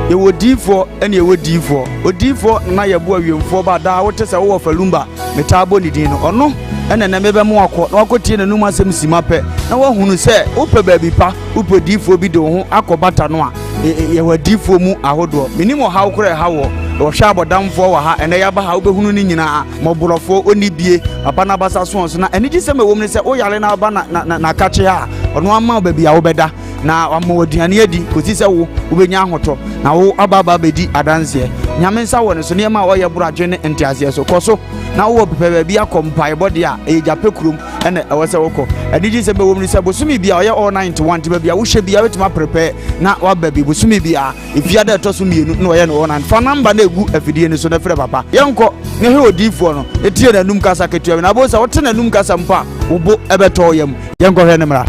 ye wo D4 ene ye wo D4 o D4 na ye bo awiemfo ba da wo tese wo falumba metabo ni din no ono ene na mebe mo akọ na akotie na num asem sima pe na wo hunu se wo pe ba bi pa wo pe D4 bi do ho akobata no a ye wa D4 mu ahodo minimo ha wo kure ha wo hwa abodamfo wa ha ene ya ba ha wo be hunu ni nyina moborofo oni bie papa na basa so na ene gi se ma wo mu se wo yale na ba na kache ha ono ama ba bia wo beda na amoduane adi kosi se wo benya ahoto na wo ababa bedi adanse nyame nsa wo ne so ne ma wo ye buradwe ne entiase so koso na wo pepe bia kompai body a e jape kurum ene e wo se wo ko adiji se be wo mu se bosumi bia wo ye all 91 te bia wo hye bia wetima prepare na wa ba bi bosumi bia ifia da to so mienu na wo ye no 9 fa number na egu afidie ne so na frɛ papa yenko ne he odifo no etie na num kasa ketua na bo se wo te na num kasa mpa wo bo ebeto yam yenko hwe ne mra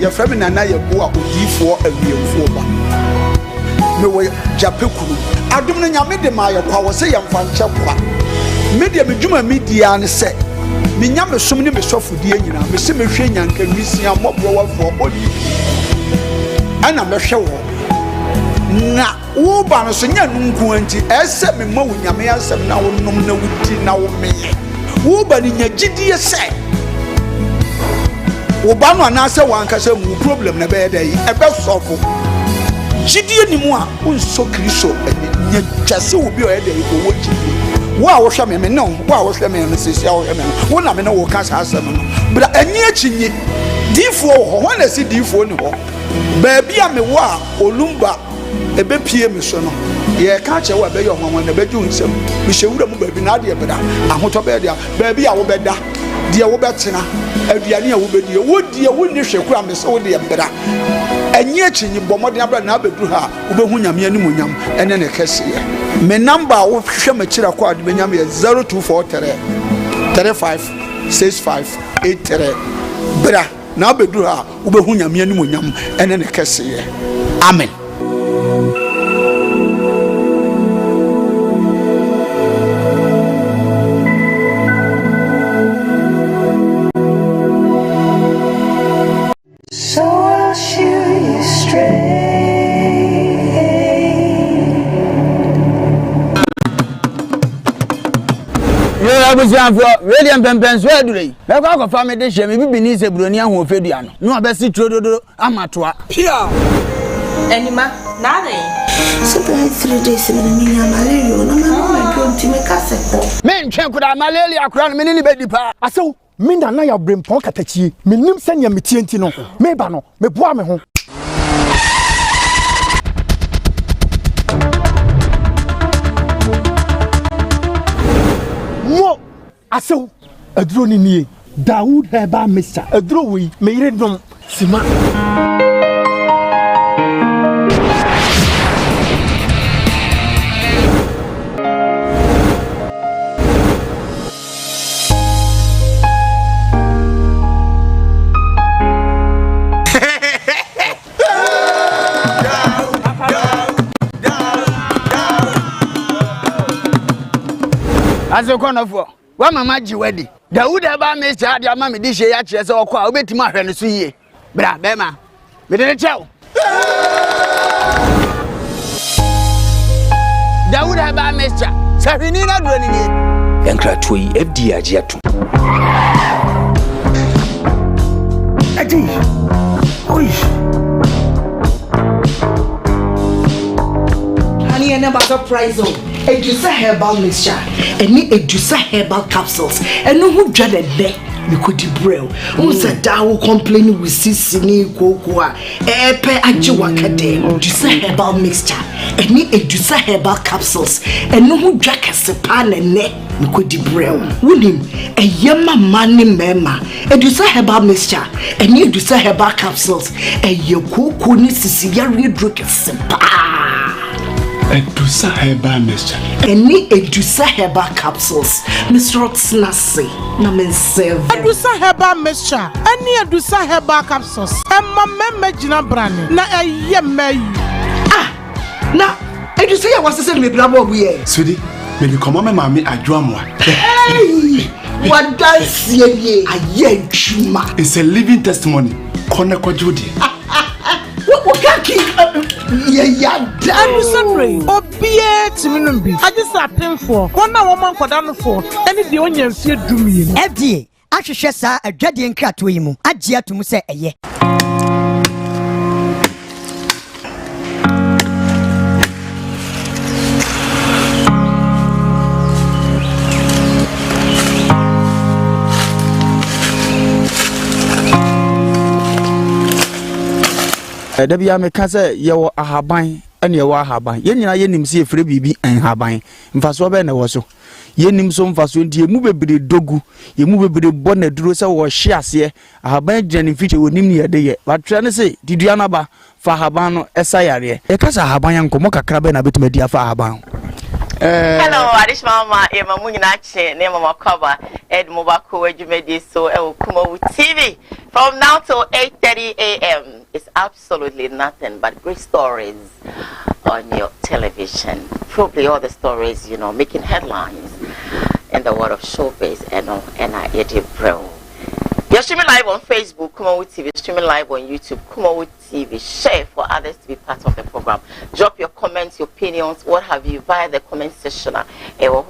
ya frame na ye bo a odifo awiemfo ba me wo jape kuru adum na nyame de ma ye kwa wo se yemfa nche kwa media medwuma media ne se me nyame som ne me sofodie nyina me se mehwe nyanka nwisia mobro wafo bodi ana mehwe wo na wo ba no so nya nunku anti ese me ma wo nyame asem na wo nom na wuti na wo meye wo ba ni nya gidie se wo ba no anase wankasa mu problem na be dey e be sofo gidie ni mu a unso kristo nya twase wo bi o e dey ko wo gidie wo a wo hwe me no wo a wo hwe me no sisi a wo hwe me no wo na me no wo ka sa asem no bra ani achinye difo ho ho na si difo ni ho ba bia me wo a olumba ebe pie me so no ye ka che wo be yo hwanwan na be ju nsem me hyewura mu ba bi na de beda ahoto be dia ba bia wo beda de wo betena aduane a wo bedie wo die wo ni hweku a me se wo de beda anyi achinyi bomode abra na abedu ha wo be hu nyame animu nyam ene ne kese me number wo hwe ma kira kwa de benyam ye 0243 35 65 83 bra na abedu ha wo be hu nyame animu nyam ene ne kese amen. William Pempenso edure be kwa kofa me de hye me bibini se broni aho ofedua no no obesi trododo amatoa pia enima na dey super 3 days me ni malaria na ma don't me kaseko me ntwe kuda malaria akura no me ni bedi pa asew me na ya brempon katachie me nim sanya me tienti no me ba no me boa me ho mo asew adro ni nie Dawood heba mesa adro wi me yire dom sima azekonofo wa mama jiwedi Dawood eba mesa dia ma me di hye ya kire se okwa obetima ahwe ne so yie bra bema me de chew Dawood eba mesa sahwini na do ni ni yankra toyi FD agiato adi oi ani ene ba surprise o Edusa herbal mixture any Edusa herbal capsules and no who dreaded there you could brew who's a dawo complaining with sisini kokoa epe ajiwakade Edusa herbal mixture any Edusa herbal capsules and no who drink a sepan and ne you could brew wunim a yama mani mema Edusa herbal mixture any Edusa herbal capsules a yoko ni sisiyari drink a sepan Edusa herbal mixture. Any Edusa herbal capsules. Mr. Oxnasi. Na men serve. Edusa herbal mixture. Any Edusa herbal capsules. Emma meme jina brani. Na eyeme. Ah. Na Edusa ya wase se me brabo we. Sweetie, me bi komo me mami adwoamwa. Hey. What dance ye? Aye chuma. It's a living testimony. Kone kwa judi. yada and sorry obie timinum bi agisa pemfo wona wo man koda no fo ene de onya mfie dumi no FDA ahwehwe saa adwade nkrato yi mu agye atum sɛ ɛyɛ Dabia meka sɛ yɛwɔ ahaban ɛne yɛwɔ ahaban yɛnyina yɛnim sɛ yɛfrɛ biribi ɛnhaban mfasoɔ bɛɛ na ɛwɔ so yɛnim so mfasoɔ nti yɛmu bebree dogu yɛmu bebree bɔ na duro sɛ wɔhye aseɛ ahaban gyina ne mfikyɛ wɔnim ne yɛde yɛ batwerɛ ne sɛ didua no ba fa ahaban no ɛsa yareɛ yɛka sɛ ahaban yɛ nkɔmmɔ kakra bɛɛ na bɛtumi adi afa ahaban Hello, Adishma Mama, Emma Muninachi, name of Koowaa, Ed Mobako, Ejumedi, so Kumawood TV. From now till 8:30 a.m. It's absolutely nothing but great stories on your television. Probably all the stories, you know, making headlines in the world of showbiz and I edit bro. You're streaming live on Facebook, Kumawood TV, streaming live on YouTube, Kumawood TV. Share for others to be part of the program. Drop your comments, your opinions, what have you, via the comment section. You're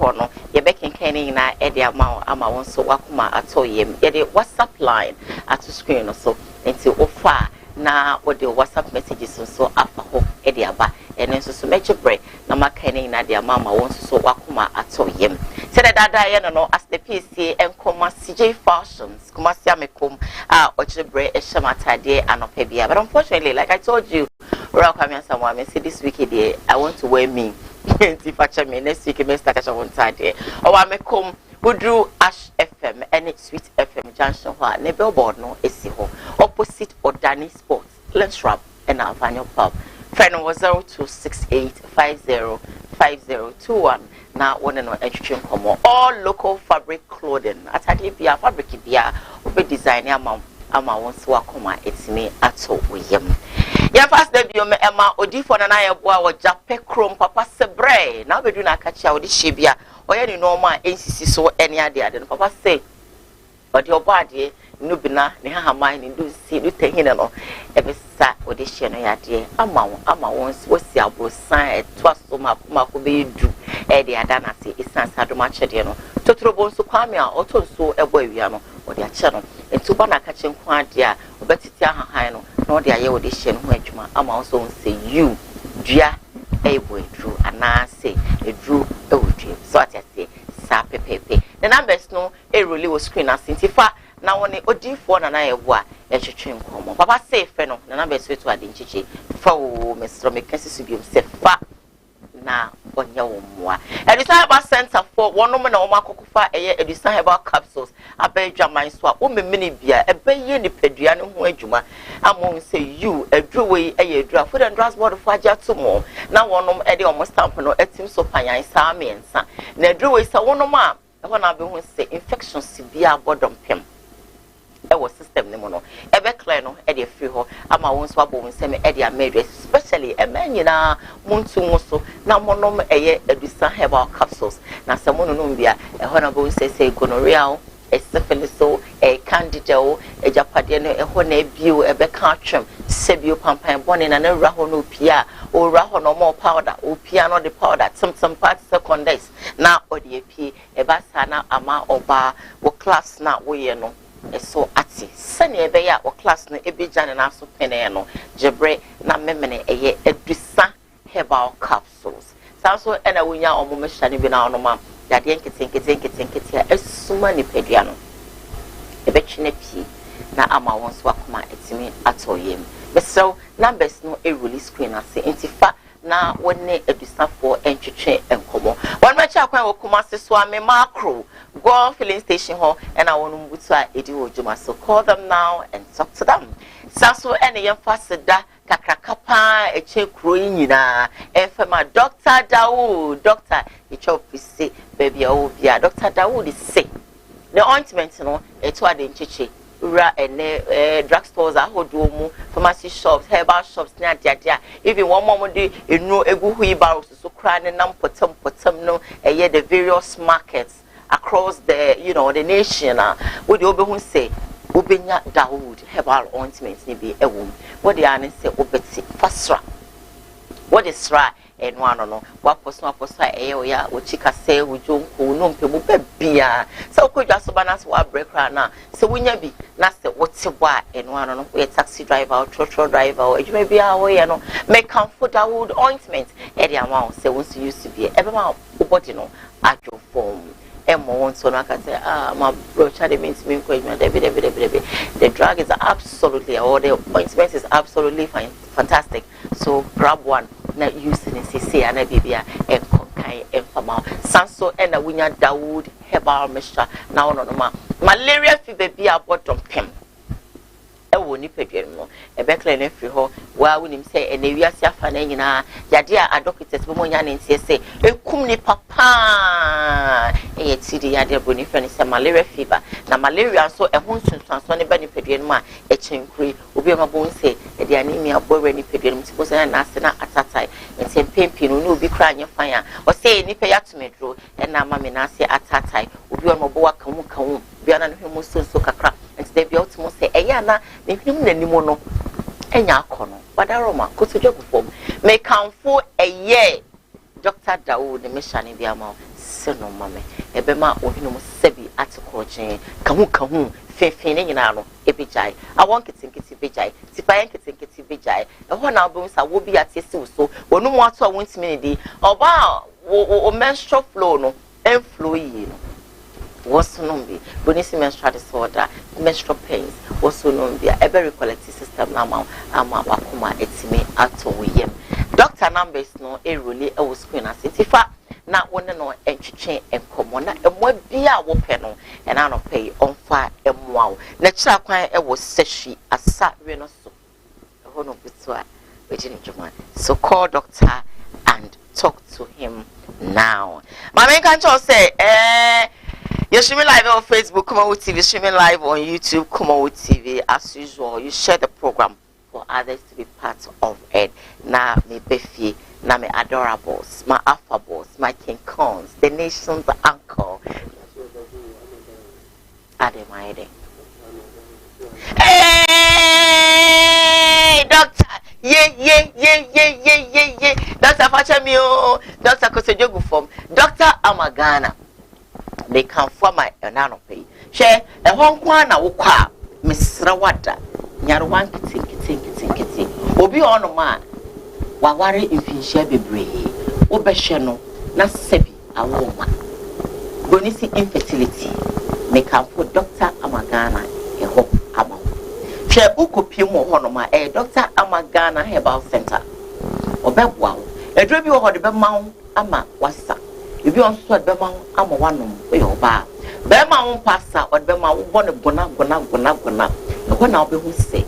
baking Kenny na Eddie Ama so Wakuma Atoyem. The WhatsApp line at the screen or so until offer na what the WhatsApp messages so after hope Eddie Aba and then so make your break. Nama Kenny na the Mama wants so Wakuma Atoyem. Said that no as the PC and CJ Fashions, Kumasia Mekum, Ochebre, Eshamatade, and Opebia. But unfortunately, like I told you, welcome someone. I say this week I want to wear me. If I me next week, I start on Saturday. Or I mekum who drew Ash FM and it's Sweet FM Junction. Nebel board no Esiho opposite Odani Sports. Let's wrap and our final pub. Friend was 0268505021. Now one and one education come all local fabric clothing. Atadi bia fabric bia obe designer ama wonso akoma etime ato oyem. Ya fast debut me Emma Odifo na na yeboa wo Jape Chrome papa sebre. Na bedu na akachi odi shebia. Oye ni normal NCC so any ade no papa say odi obade no bina ne hahaman ni do si do tehine no ebisa odi hye no yade ama wonso wasi abrosan eto asoma ko be du edi adana se isansa do ma chede no totrobo nso kwame a oto nso ebo awia no odi ache no entu ba na akache nko ade a obetiti ahahan no na odi aye odi hye no ho adwuma ama wonso nse you dua ebo edru ana se edru ewodwe so atase sa pepepe the numbers no e really was screen asintifa na woni odifo na yebo a etwetwe nkomo papa say fe no na numbers we to ade nchichi fa wo mesro mekasi subium se fa na onya wo moa Edusan Herbal Center for one woman na wo makokofa eye Edusan Herbal capsules abedwaman so a wo memene bia ebeye ni padua ne ho adwuma amon say you adruwe eye adru food and drugs board for agya to mo na wonom ede omo stamp no etim so panyan sa mensa na adruwe sa wonom a ho na be ho say infection sibia bodom pem ewo system ne mo no ebe clear no e de free ho ama won so abo won se me e de amade especially e manyina muntu so na monom eye Edusan Herbal capsules na se mo no bia e ho na bo say gonorrhea e syphilis e candida e japade no e ho na bio ebe ka twem sebio pampan bone na na wura ho no pia o wura ho no more powder o pia no the powder some parts secondaries na o de pie e ba sa na ama oba wo class na wo ye no so ati sane ebe ya o class no ebejane na so pene no jebre na memene eye Edusan Herbal capsules sanso ena wonya omo mehane bi na onoma yade nkete esuma ni pedua no ebetwene pi na ama wonso akoma etimi atoyem beso numbers no e release screen ase intifa na wone Edusan for entwetwe enkomo one match akwan wo Kumasi so ame macro go filling station ho and I want to edi ojuma so call them now and talk to them sanso ene yemfaseda kakrakapa eche kro nyina efema Dr. Dawood Dr. Ichopisi baby obia Dr. Dawood is sick the ointment no eto ade ncheche ura ene drugstores ahodomu pharmacy shops herbal shops na dia even one moment dey enu egu hui barrels so kra ne nam potem no eye the various markets across the the nation what the obe say obenya Dawood herbal ointments ni be ewom what they are say obeti fasra what is right and one no what was not for say ya which chika say we don't no people bia so could just balance what break right now so when you be na say what's why and one no we taxi driver or truck driver or you may be away you know make comfort wood ointment and the amount say once you used to be everyone body no at your form and so I can say my brochure means me the drug is absolutely or the ointment is absolutely fantastic so grab one na use it say and baby and conkai and fama sanso and a winya Dawood herbal mixture now no malaria fever be a bottom pem e woni pedwem no e be clear na free ho wa wonim say e na wiase afa na nyina yade a doctors be mo nya ne ntie say ekum ni papa e yetidi yade boni fe ne say malaria fever na malaria so e ho nsunsuanso ne be ne pedwem ma e chenkuri obi ma bon say e de anemia bowe ni pedwem tipo say na ase na atatai ntie pempi no obi kra anya fan a o say ni pe yatomedro e na ma me na ase atatai obi ma bo wa kamu bia na no mo so kakra they be out to say na the him na nimo no enya akono badaroma kotojogu form me kanfo eye Dr. Dawood me shane bia ma seno mame ebe ma ohinu mo sebi atikoje kahu fefe ne nyina no ebijai awon kitinkiti bejai tipayen kitinkiti bejai e ho na obum sa wo bi atesi so wonu mo ato won timi ne di oba o menstrual flow no en flow yi no what's numbi bonisi menstrual disorder menstrual pains what's numbi a very collective system ama bakuma etime ato yem doctor numbers no e really e wo screen asitifa na wona no entwetwe enkomo na emwa bia wo pe no e na no pay onfa emwa na kira kwan e wo sehwi asa we no so e ho no bitwa we jini juma so call doctor and talk to him now my man can just say you're streaming live on Facebook, Kumawood TV, streaming live on YouTube, Kumawood TV. As usual, you share the program for others to be part of it. Na me befi, na me adorables, my affables, my king cons, the nation's uncle. Ademaide. Hey, doctor! Yeah. Doctor Fachamio, Doctor Kosejogu from Doctor Amagana. They come for my anano pay. Share a hong kwan na wukwa, Miss Rawada, Yarwan kitty. Obi on man, Wawari infinite be brave, Obesheno, na sebi, a woman. Bonisi infertility, may come for Dr. Amagana, a hope amount. Share Uko Pimo Honoma, a Dr. Amagana Herbal Center. Obebwa, a dribble or the mount, ama wasa. If you want to sweat Bema, I'm a one of bar. Bema won't pass out, but Bema won't gonna. The one I'll be who say.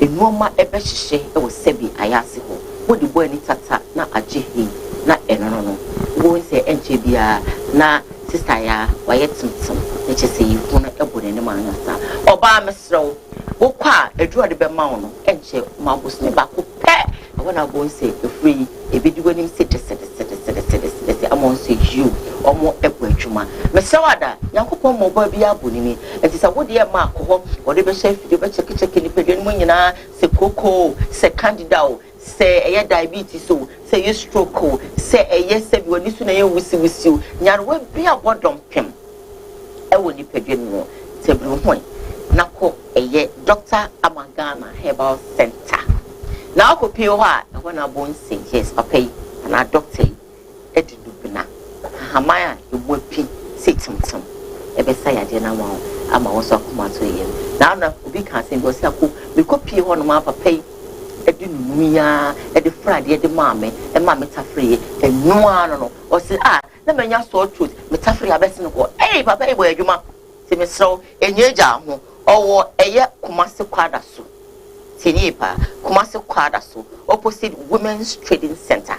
In Roma, a beshe, it was Sebi, Ayasiho. What the boy need tata, na ajihi, na enono. Won't say NJBR, na sister ya, why some. Let's just say you want a good in the man. Or by Mr. Opa, a draw the Bemano, and she, Mabus never could pay. When I go and say, free, if you do sit, I'm on say you or more equation. Messawada, Yankopon mobile be abunimi, and it's a wood dear mark or the chef, the better chicken, the say cocoa, say candida, say a diabetes, so say you stroke, say a yes, say you listen to you with you, Yan will be a bottom pim. I will be pedin more, say blue point. Nako a ye Dr. Amagana Herbal Center. Now, I pay when I won't say yes, I pay, and I doctor. Edubina Hamaya, you would pin, sit some. A Bessaya dinner, I'm also come to him. Now, we can't say, we could pay one map a pay. Edumia, at the Friday, the mammy, and mammy free, and no one or say, let me just saw truth, Metafri, I best know. Hey, Papa, where you ma, say me so, and ye jam, or a year Kumasi Quadasu. Tinipa, Kumasi Quadasu, opposite Women's Trading Center.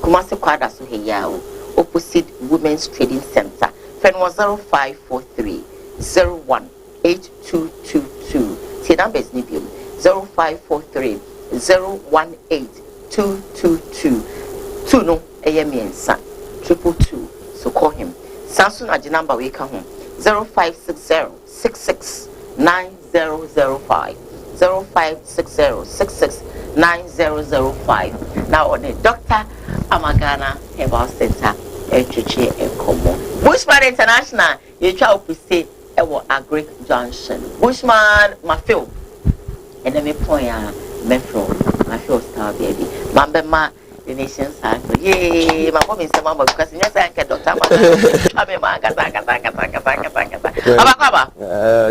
Kumasi Kwada Suheyao, opposite Women's Trading Center. Fen was 0543 018222. See number is Nibium 0543 018222. Two no AMN son 222. So call him. Samsung at the number we come home 0560 66 9005 0560 66 9005. Now on the Dr. Amagana Herbal Center, HHA Ekomo. Bushman International, you try to say, Agric Junction. Bushman, my film. And then me point Metro, my film star baby. Mambema, the nation's side. Yay, my mom is a mama because yes, I can Dr.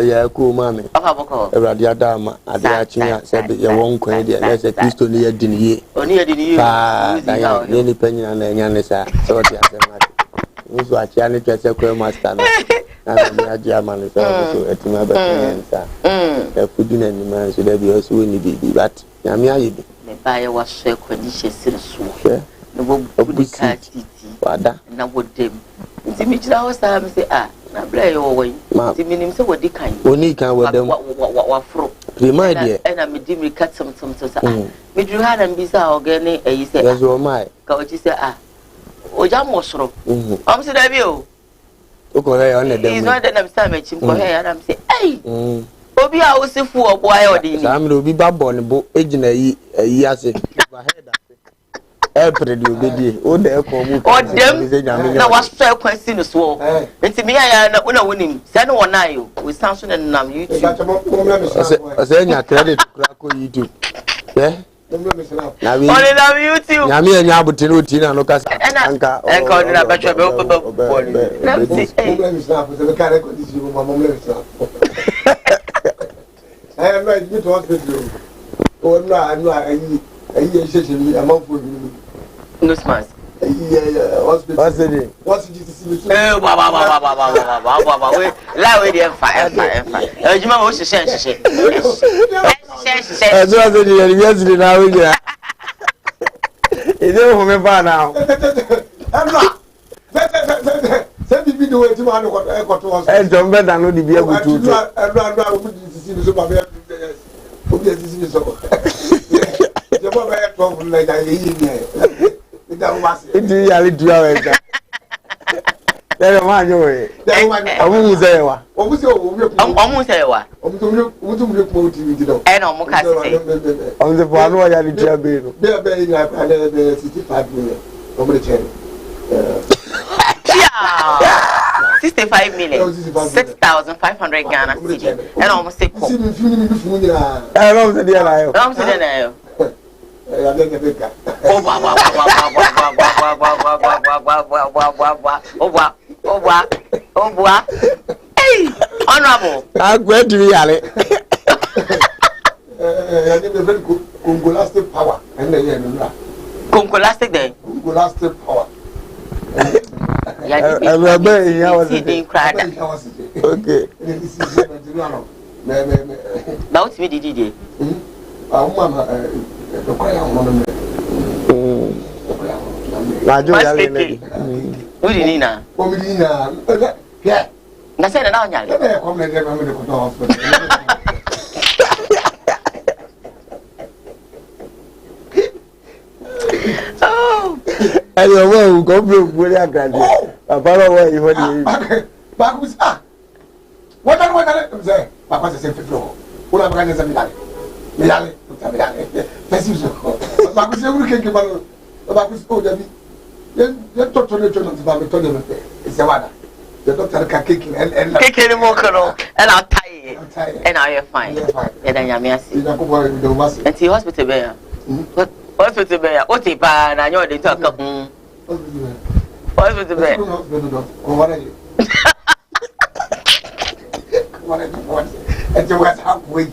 Yeah, cool, mammy. Radiadama, Adiachina said you won't quit it. Let's at least only a dinner. Only a dinner, any penny and a yanisa. So, this was Janet as a master. And a German so at my answer. A pudding and man should have also in the baby, but Yamia. The buyer was so conditions. The woman would catch it. And I would them. The Mitchell was say, ah. Na play away. The minimum so what they can. Only can with them. What fro. Remind you. And I'm a dim cut some to say. Me drew had and be so again. You say, yes, oh my. Go to say, ah. Oh, Jam was wrong. I'm so that you. Okay, on the day. He's not that I'm sandwiching for her. And I'm saying, hey. Obi, I was a fool boy or the. I'm to be babbling book agent a year. April will be the old airport. Or them, now was so question as well. And to me, I am winning. Send one eye with Samson and now you. I say, your credit to crack on YouTube. Yeah, only love you too. Yami and Yabutin, Tina, Lucas, and called it a better I am right to hospital. Oh, no, I'm not a month with you. No smiles. Yeah, what's the name? What's it? Oh, lie with you, fire. You know what she said. She said, yesterday now. It's over for now. I'm not. Send me video to man what I got to us. And John Ben, I know the be able to. I would see the super. The mobile phone like I hear. It really do it. There are one way. I won't say what. Almost say what? And almost on the one way I did tell you. They're paying like 65 million. Over the channel. 65 million. 6,500 Ghana cedi. And almost say, I don't say the I don't say the Hey, honorable. I'm going to be alley. Congolastic power. Congolastic day. Congolastic power. Okay. Now it's me, Didi. I don't know, go with your grandmother. About where you heard back was what I say? Papa said, what I'm going to say. Milale, Fesizo. Back say we can give about this old Debbie. Then talk to the children about the tournament. It's a water. The doctor can kick and kick any more and I'll tie it. And I am fine. And then Yamiasi. And see hospital bear. Hospital bear. What a bad, I know they talk. Hospital bear. What are you? What are you? And you was halfway.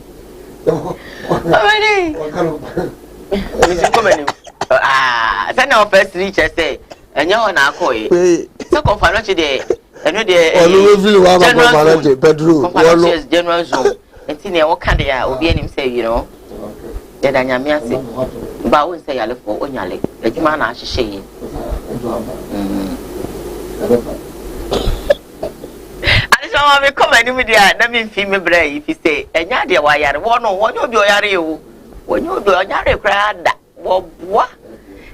Send our first reacher say, and you're on our coy. So confirm today, and you general zone, and see what kind of be him say, you know. Then I am saying, but I won't say I look for one yale, that you man I should say. I come any with that mean female brave if you say, and Yadia, why I want to do Yario when you do a Yari crowd. What?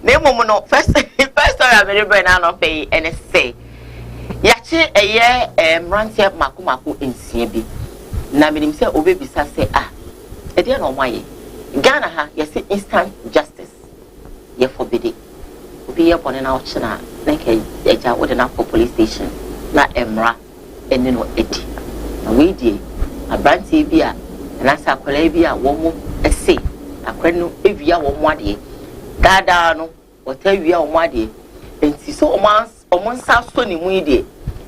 Name moment first time I very banana pay and say, Yachi a year runs up Makumaku in CB. Namin himself, O baby, say, ah, a dear no my Ghana, yes, instant justice. ye forbid it. Be up on an auction, like a with an apple police station, not Emra, and you know, Eddie. And we did a brand beer, and as a colabia, one more a say, a creno, if you are one day. Dadano, or tell you on one day, and see so almost South Stony Weedy,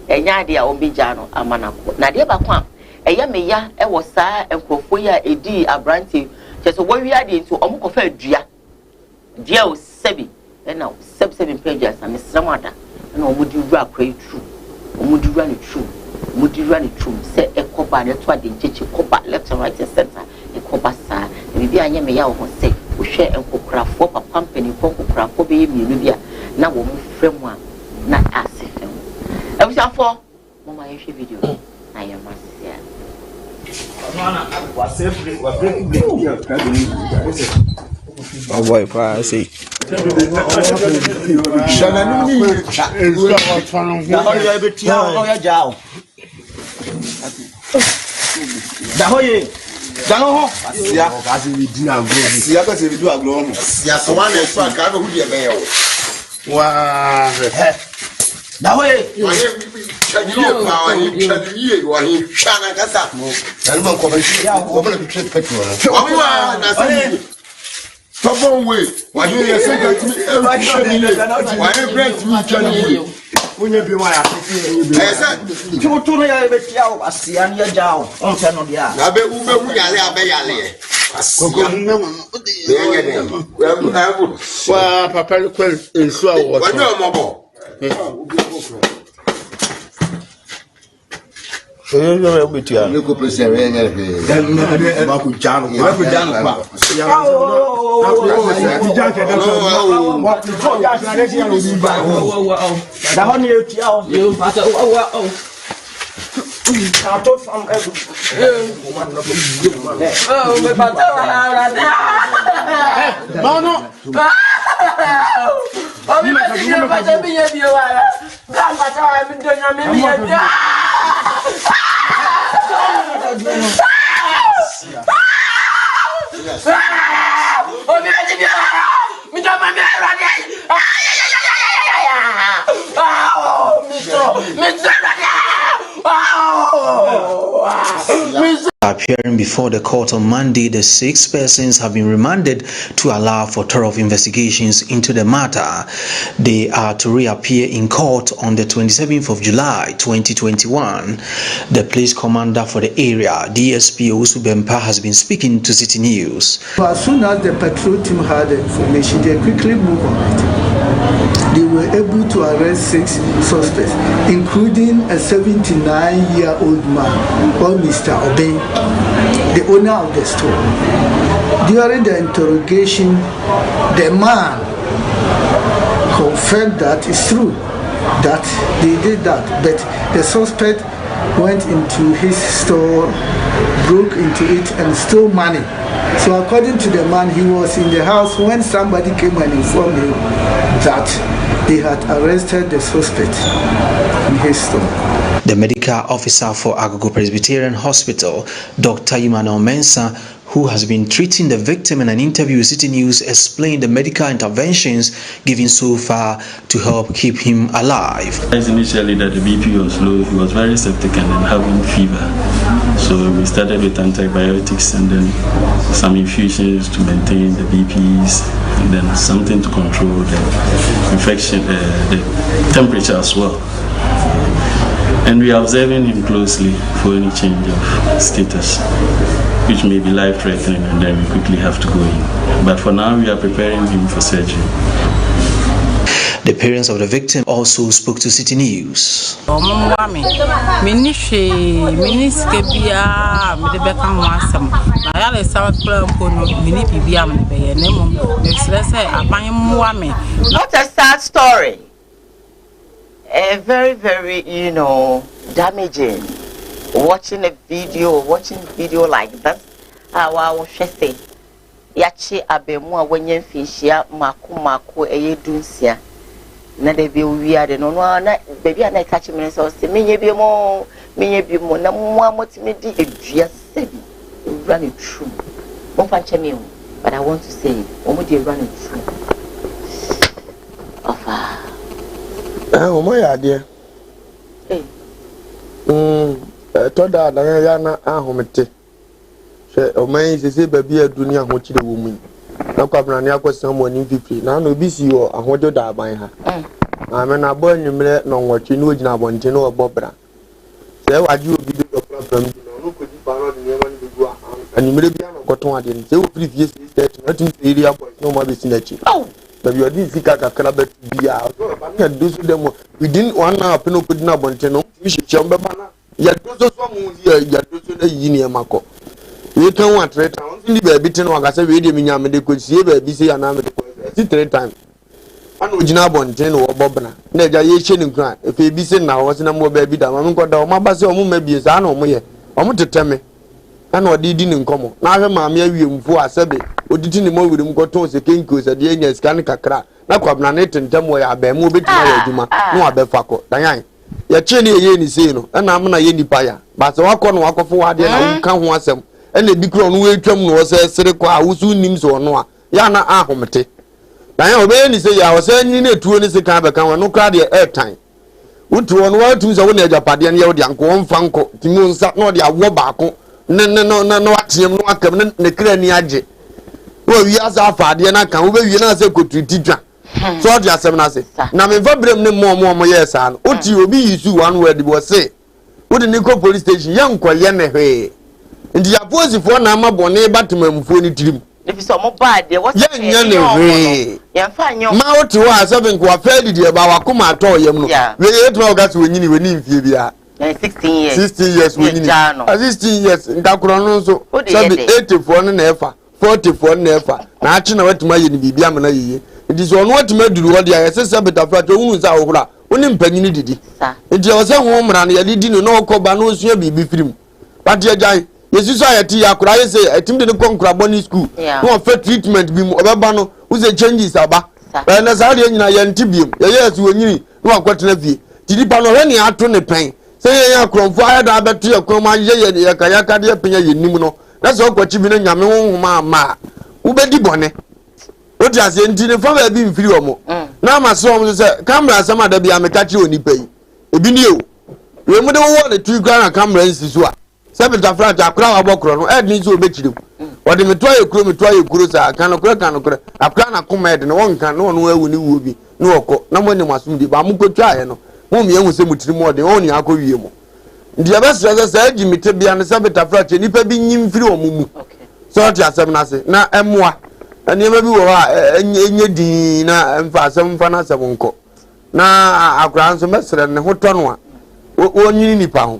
and Yadia on Bijano, a manako. Nadia Baquam, a yamaya, a was sa and Kofoya a D, a brandy, just a warrior into Omokofa Dia. Dia was Sebi, and now 7 pages, and Miss Samada, and would you run true? Or would you run it true? Would you run it true? Say a copa and a twat in Chichi Copa, left and right and center, a copa, sir, and maybe I am a yaw say. Share and cook craft for a company, cook craft for baby, Libya. Now, woman, friend one, not as if I was out for Mama video. I am here. Oh, boy, I see. Jano, yeah, as we do now, yeah, because we do a glow. Yes, one is for Cargo, who be a mayor. Wow, that way, you are in Shana Gasa. And one commission, open a trip petrol. Stop on way. Why do you say that to me? Why you bring me to when you be my assistant? You told me I bet you a Siania Jow. Oh, cannot be. I bet we are Papa in slow. What no more? You be to you. Go play Appearing before the court on Monday, the 6 persons have been remanded to allow for thorough investigations into the matter. They are to reappear in court on the 27th of July 2021. The police commander for the area, DSP Usubempa, has been speaking to City News. As soon as the patrol team had the information, they quickly moved on it. They were able to arrest 6 suspects, including a 79-year-old man called Mr. Obey, the owner of the store. During the interrogation, the man confirmed that it's true that they did that, but the suspect went into his store, broke into it, and stole money. So according to the man, he was in the house when somebody came and informed him that they had arrested the suspect in his store. The medical officer for Agogo Presbyterian Hospital, Dr. Emmanuel Mensah, who has been treating the victim in an interview with City News, explained the medical interventions given so far to help keep him alive. Initially that the BP was low, he was very septic and then having fever. So we started with antibiotics and then some infusions to maintain the BPs and then something to control the infection, the temperature as well. And we are observing him closely for any change of status, which may be life-threatening, and then we quickly have to go in. But for now, we are preparing him for surgery. The parents of the victim also spoke to City News. Not a sad story. A very, very, damaging. Watching video like that. I was say, Yachi Abemua when you fish ya Maku Eyedunsia. Nade be weird and no baby and I catch me so say me be more, no more multimedia just said run it true. But I want to say, what would you run it true? Omo ya de. To da ya na ahomete. Hwe oman sese baby aduni ahochire wo mu. Na kwabna ne akwasam woni fifi. Na no bi si wo ahodo da aban ha. Ame na bo nwumre no nwotwe no ogina abonte no obobra. Se waji obi do problem no ko di pa no de yema ni bigu animre bia no koton ade ni se wo free fie state na tun area boy no ma be sinachi baby odi fika kakra bet bia so ba na do so dem within 1 hour pe no ko di na abonte no mi hye mbe ba na ya do so mu ya do so na yi ni e mako we kan wa 3 times ni ba bi tin wa ga se we de mi nya me de ko sie ba bi se ya na me de ko si 3 times ana ogina abonte no obobna na eja ye hye ni nkran e fe bi se na wo se na mo ba bi da ma me ko da o ma ba se o mo ma bi sa na o mo ye o mo teteme ana odidi ni nkomo na ahwe maame awiemfu asebe odidi ni mo wirim ko ton se kenko se de nya sika ne kakra na kwabna ne tentem wo ya abemu obetima ya adwuma no abefa ko danyan ya che ne ye ni sei no na am na ye nipa ya ba se wakọ no wakọfo wade na wo kan ho asem na bi kro no we twam no wo se sere ko a wusu nim so no a ya na ahomete danyan obe ni sei ya wo se nyi na tuo ni se kan be kan wo no kra de airtime utu ono wa tu se wo na ajapade ne ye wo de anko mfa nko timu nsa no de awo baako no atiem no akam ne kra ni age wo wi asa afade na kan wo be wi na se kotuti twa so de asem na se na me fa brem ne mo ye sa no oti obi yisu one word bo se wo de ni ko police station ye nkoye ne hwe ndi ya posifo na amabone batemamfo ni tirim if so mo bad there what ye nya ne hwe ye fa nyo ma oti wa asebe nko afa didi e ba wakoma ato yem no we ye to ga so nyini we ni mfie bia 16 years we need 16 years ndakro no so sabi 84 no na efa 44 no na efa na achi na watuma ye ni bibia amana yeye ndi so no watuma duru ho dia yese sabi tafra to hunu sa ohura oni mpanyini didi ndi o se ho mra na ye didi no na okoba no osua bibi firim pati ajai yesu so ayati yakura yese etimde ne konkura boni school no fa treatment bi mu obeba no uze changes aba na sa de nyina ye ntibiem ye yesu onyini no akwetena fie didi pa no he ne ato ne pen say ya kromfo ayada abetu ya kroma ye ya kayaka de penya yenim no na so kwachi bi na nyame honhoma ma wo bedi bone o ti ase ntine fa ba bi mfiri omo na ma so omo se camera sama da bia me kachi onipa yi ebi ni o we mu de wo na tu gra na camera nsisu a se be ta front akra wa bokro no ed ni so obechire o de meto aye kuro sa kan kuro akra na koma ed no won kan no no awu ni wo bi no okọ na mo ni masum di ba mu kotu aye no mo mi ehun se mutiri mo de oni akowie mo ndi abesra se agi mite bia ne sabeta frache nipa bi nyimfiri omumu so ti asem na se na emoa ani ema bi wo ha enye din na emfa asem fa na asem nko na akura nso mesre ne hoto no a onyini nipa ho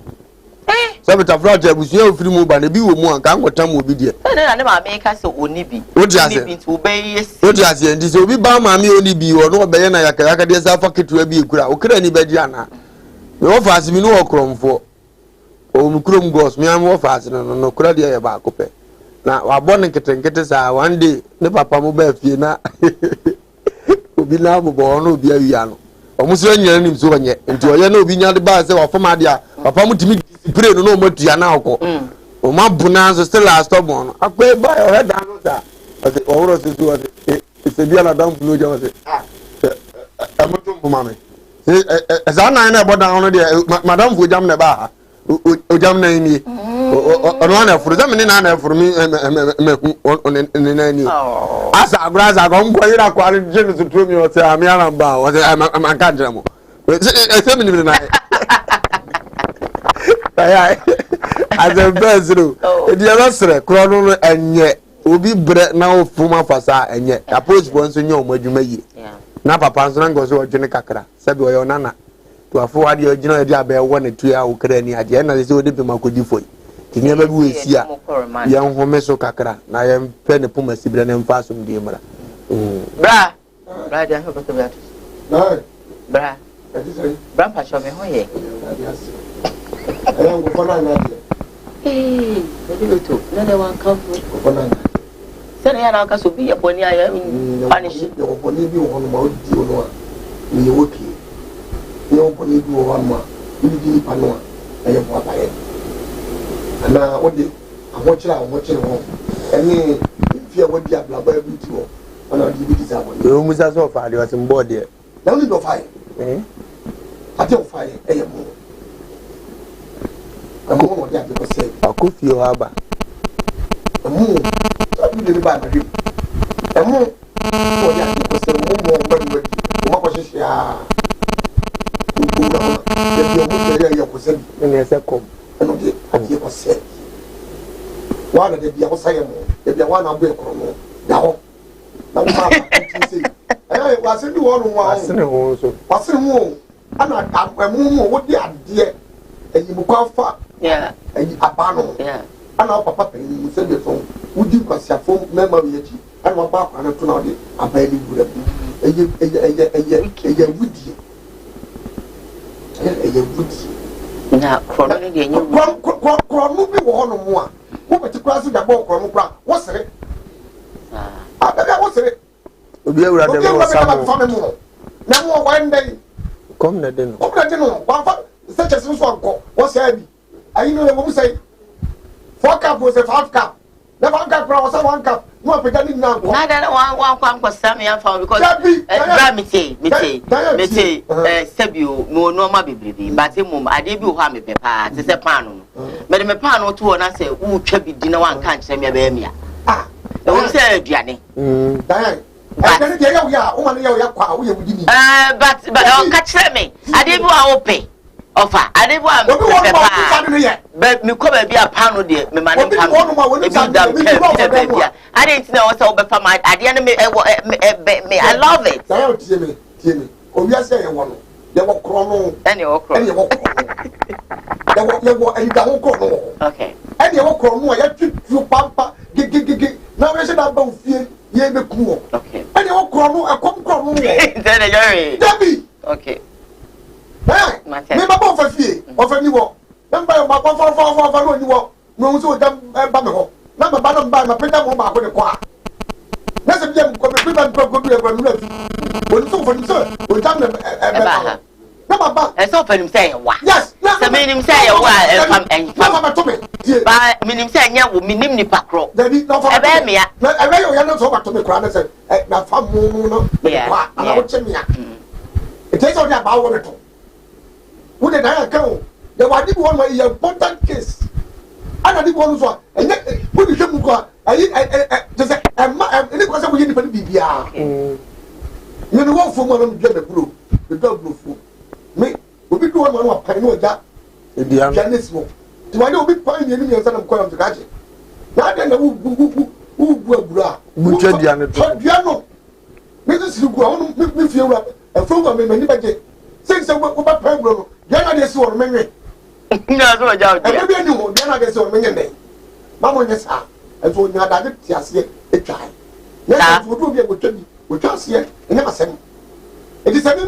sabeta frache abusia ofiri mu ba ne bi wo mu anka ngotam obi die na ne ma me ka se oni bi nti obeye odi ase ndi se obi ba ma me oni bi wo no obeye na yakayaka de sa fa ketua bi ekura okra ni badi ana me wo fa asimi no okromfo o mukrom gos me am wo fa asimi no kura de ye ba kope na wa bon nkete sa one day ne papa mo ba fie na obi na mo bo no obi awia no o muso nyere nim so nye nti oye na obi nya de ba se wa fama de a papa mo timi pray no matua na akọ o ma buna so still last born akwa ba your head down da o woro se do se bia na down flow jaw se mo tum mama me se za na na boda ono de madam fo jam na ba o jam na ni o no na furu jam ni na furu mi me na ni asa agraza go mko yira kwa je no so mi o se ami ara ba o se am kan jira mo se mi ni na ay as a bezro e ya losre krono no enye obi bre na ofuma fasa enye approach bonso nya o madwuma yi na papa nso ngo so odwene kakra sabi oyo nana to afo ade ogina ade aba ewo ne tu ya okra ni ade na se odi be makodi foi tinya ba bi we sia ya nhome so kakra na ya mpe ne puma sibre ne mfa so mdi mra bra dia ho beto beato bra pa cho me ho ye ayango fana na dia beto na de wan kan fana sene ya na ka so bi ya boni aya punish yo boni bi ho no ma odi o no ni woki yo boni bi ho ma ni di pano aye bo abaye na odi ahochira ho eni fi awodi ablaba bi ti ho ona di bi ti sa bo yo musa so fa de wasim board e na ni do fa ade o fa ye mo amo mo dia ko say akofi o aba amo abi de ba ma him amo o dia ko say mo mo ko hihia ko na ye bi o mo ye ko say ne se kom eno de ade ko say wa na de bi o say mo de bi wa na bo e kro no da ho na wo ma ba say wa se bi wo no wa asene ho so wasene ho ana amu mo wo di ade eyi mu kwafa eyi abano ana papa pe ni se be so wo di kwasiafo mema we yachi ana ba kwa na to na de abali gura eyi wudi na krono ni de nyu krono bi wo no mo a wo beti kwa so da bo krono kwa wo sere abega wo sere obi awura de wo samu na mo wa ndai kom na de no wa fa se chese so anko wo say bi ayi no wo say 4 cup wo say 5 cup na 5 cup wo say 1 cup no apega ni na anko na da wa kwa sam ya fa because bra mete sabio no no ma bebrebe but mum ade bi ho a me pepa te se pan no me pan no to na say wo twa bi di na wan kan kire me ba mia wo say aduane dan but catch me. I didn't want to pay. Offer. I didn't want to pay. But me come and be a pound there. Me man come. I didn't know what's over for my. I didn't me. I love it. Oh, yes, I want. There were chrono. And you walk. And you walk. There were and you don't chrono. Okay. And you walk chrono. I have to pamper. Gig. Now I should have both fear. Ye be cool. Okay. And you chrono, I come chrono. Then you Debbie. Okay. Hey, me ba bo fa fie, o fa ni wo. Na ba ma fa no ni wo. No so dam ba me ho. Na ba no ba ma peda mo ba ko de kwa. Na se bia ko be ba ko bi e kwa mi na fi. O so fa ni so, o dam na ba. Na ba. E so fa ni say wa. Yes. Se me ni say wa fam Na ba to me. Ba me ni say nya wo mi nim ni pakro. Debbie, no fa. E ba me ya. Na e ba yo ya no so ba to me kwa na say na fa mo no. Kwa, na wo che me ya. E te so dia ba wo to. Who did I account? The one one my important case. And I did one so. And put the Muka. I just any question we need to be. You know what for one of the blue, the dog blue food. Me, we be doing one of Pino that. The Janismo. Do I know big pine the enemy and son of Column to catch it? Now then, who bra? Piano. Mrs. Lugo, me feel up and from a many budget. Since I work about Pablo. Yana de so menwe. Na so ja o. E be ni ho, yana de so menwe den. Mama nya sa. E so nya da de tiase e twai. Na so do bi e go twa bi. O twa se e nya masem. E di se me.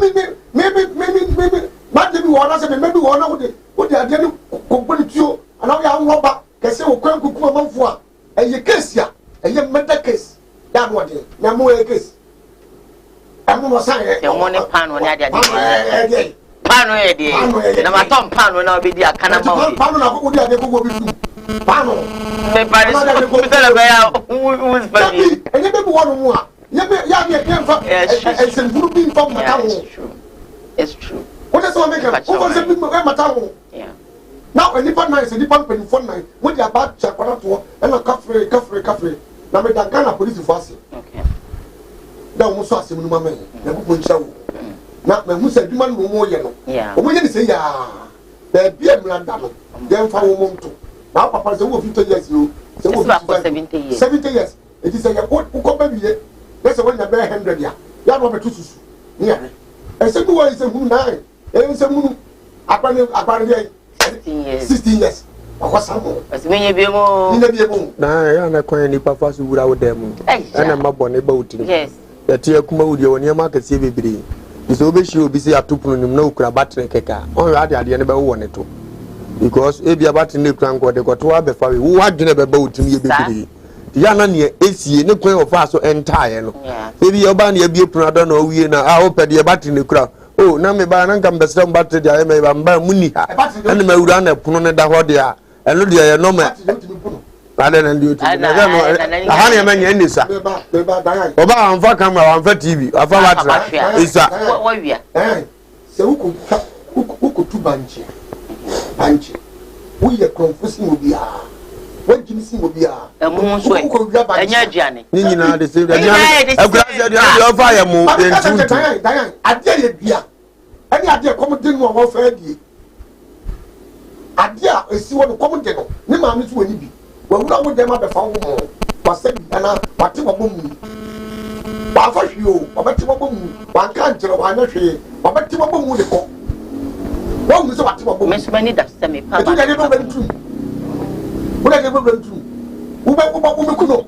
Ma de bi wo na se me bi wo na wo de ade ni ko boni tuo. Ana ya wo ba. Kese wo kwan kuku manfo a. E ye case ya. E ye murder case. Da no de. Na mo e case. Amu mo san e. Te mo ne pan wo ne ade ade. Pano edi. Na matom pano na obedi akana ma. Pano na ko di ade ko bi tu. Pano. Me pare so mi tele be ya who is funny. Enye be wo no mu a. Ye be ya be fa. E se buru bi fa mata wo. It's true. What is so make am? Who se bi mata wo. Yeah. Now any part nine se di pan pen phone nine. When they about check kwara to e na kafre. Na me dan Ghana police for ase. Okay. Da wo so ase mu ma me. Na ko ncha wo. Na me hu se dwuma no mo ye no o mo ye ni se ya be bia mlanda no dem fa wo mom to na papa se wo 50 years yo se wo 70 years it is a ko ba biye na se won na be 100 ya no be to susu ni ya e se wo se hu na e se mu akwani ye 16 years akwa samo se menye bi mo ni na bi mo na ya na kwan ni papa su wura wo dem na mabɔ ne ba uti yes ya tie Kumawood ye woni ma kase bebre so be shi obi se atopunu nim na okura battery keka on ya ade ne be wo ne to because e bia battery ne kura nko de koto abefa we wo adwene be ba utim ye bebre ya na ne esie ne kwan ofa so entire no e bia oba ne bia punu ado na owie na a opede battery ne kura oh na me ba na nka mbesere battery dia me ba mba muni ha ene ma wura na punu ne da ho de a eno de ye no ma ada na ndi otu na ga no ha ne ma nya nisa oba amfa camera amfa TV afa battery isa wo wia se uku kotu banche wo ye konfusi mo bia wo jimisi mo bia emu so enya aduane ni nyina de se aduane agura aduane yo fa ye mo entu dan ade ye bia ani ade kom de no wo fa die ade a esi wo no kom de no ni ma mi so woni bi wo wura wo de ma be fa wo mo wa se bi na wa te wo mu wa fa hwio wa beti wo mu wa kan jero wa na hwe wa beti wo mu de ko wo mu so wa te wo mu me so mani da se me pa ba de no bentu wo de no bentu wo be ku no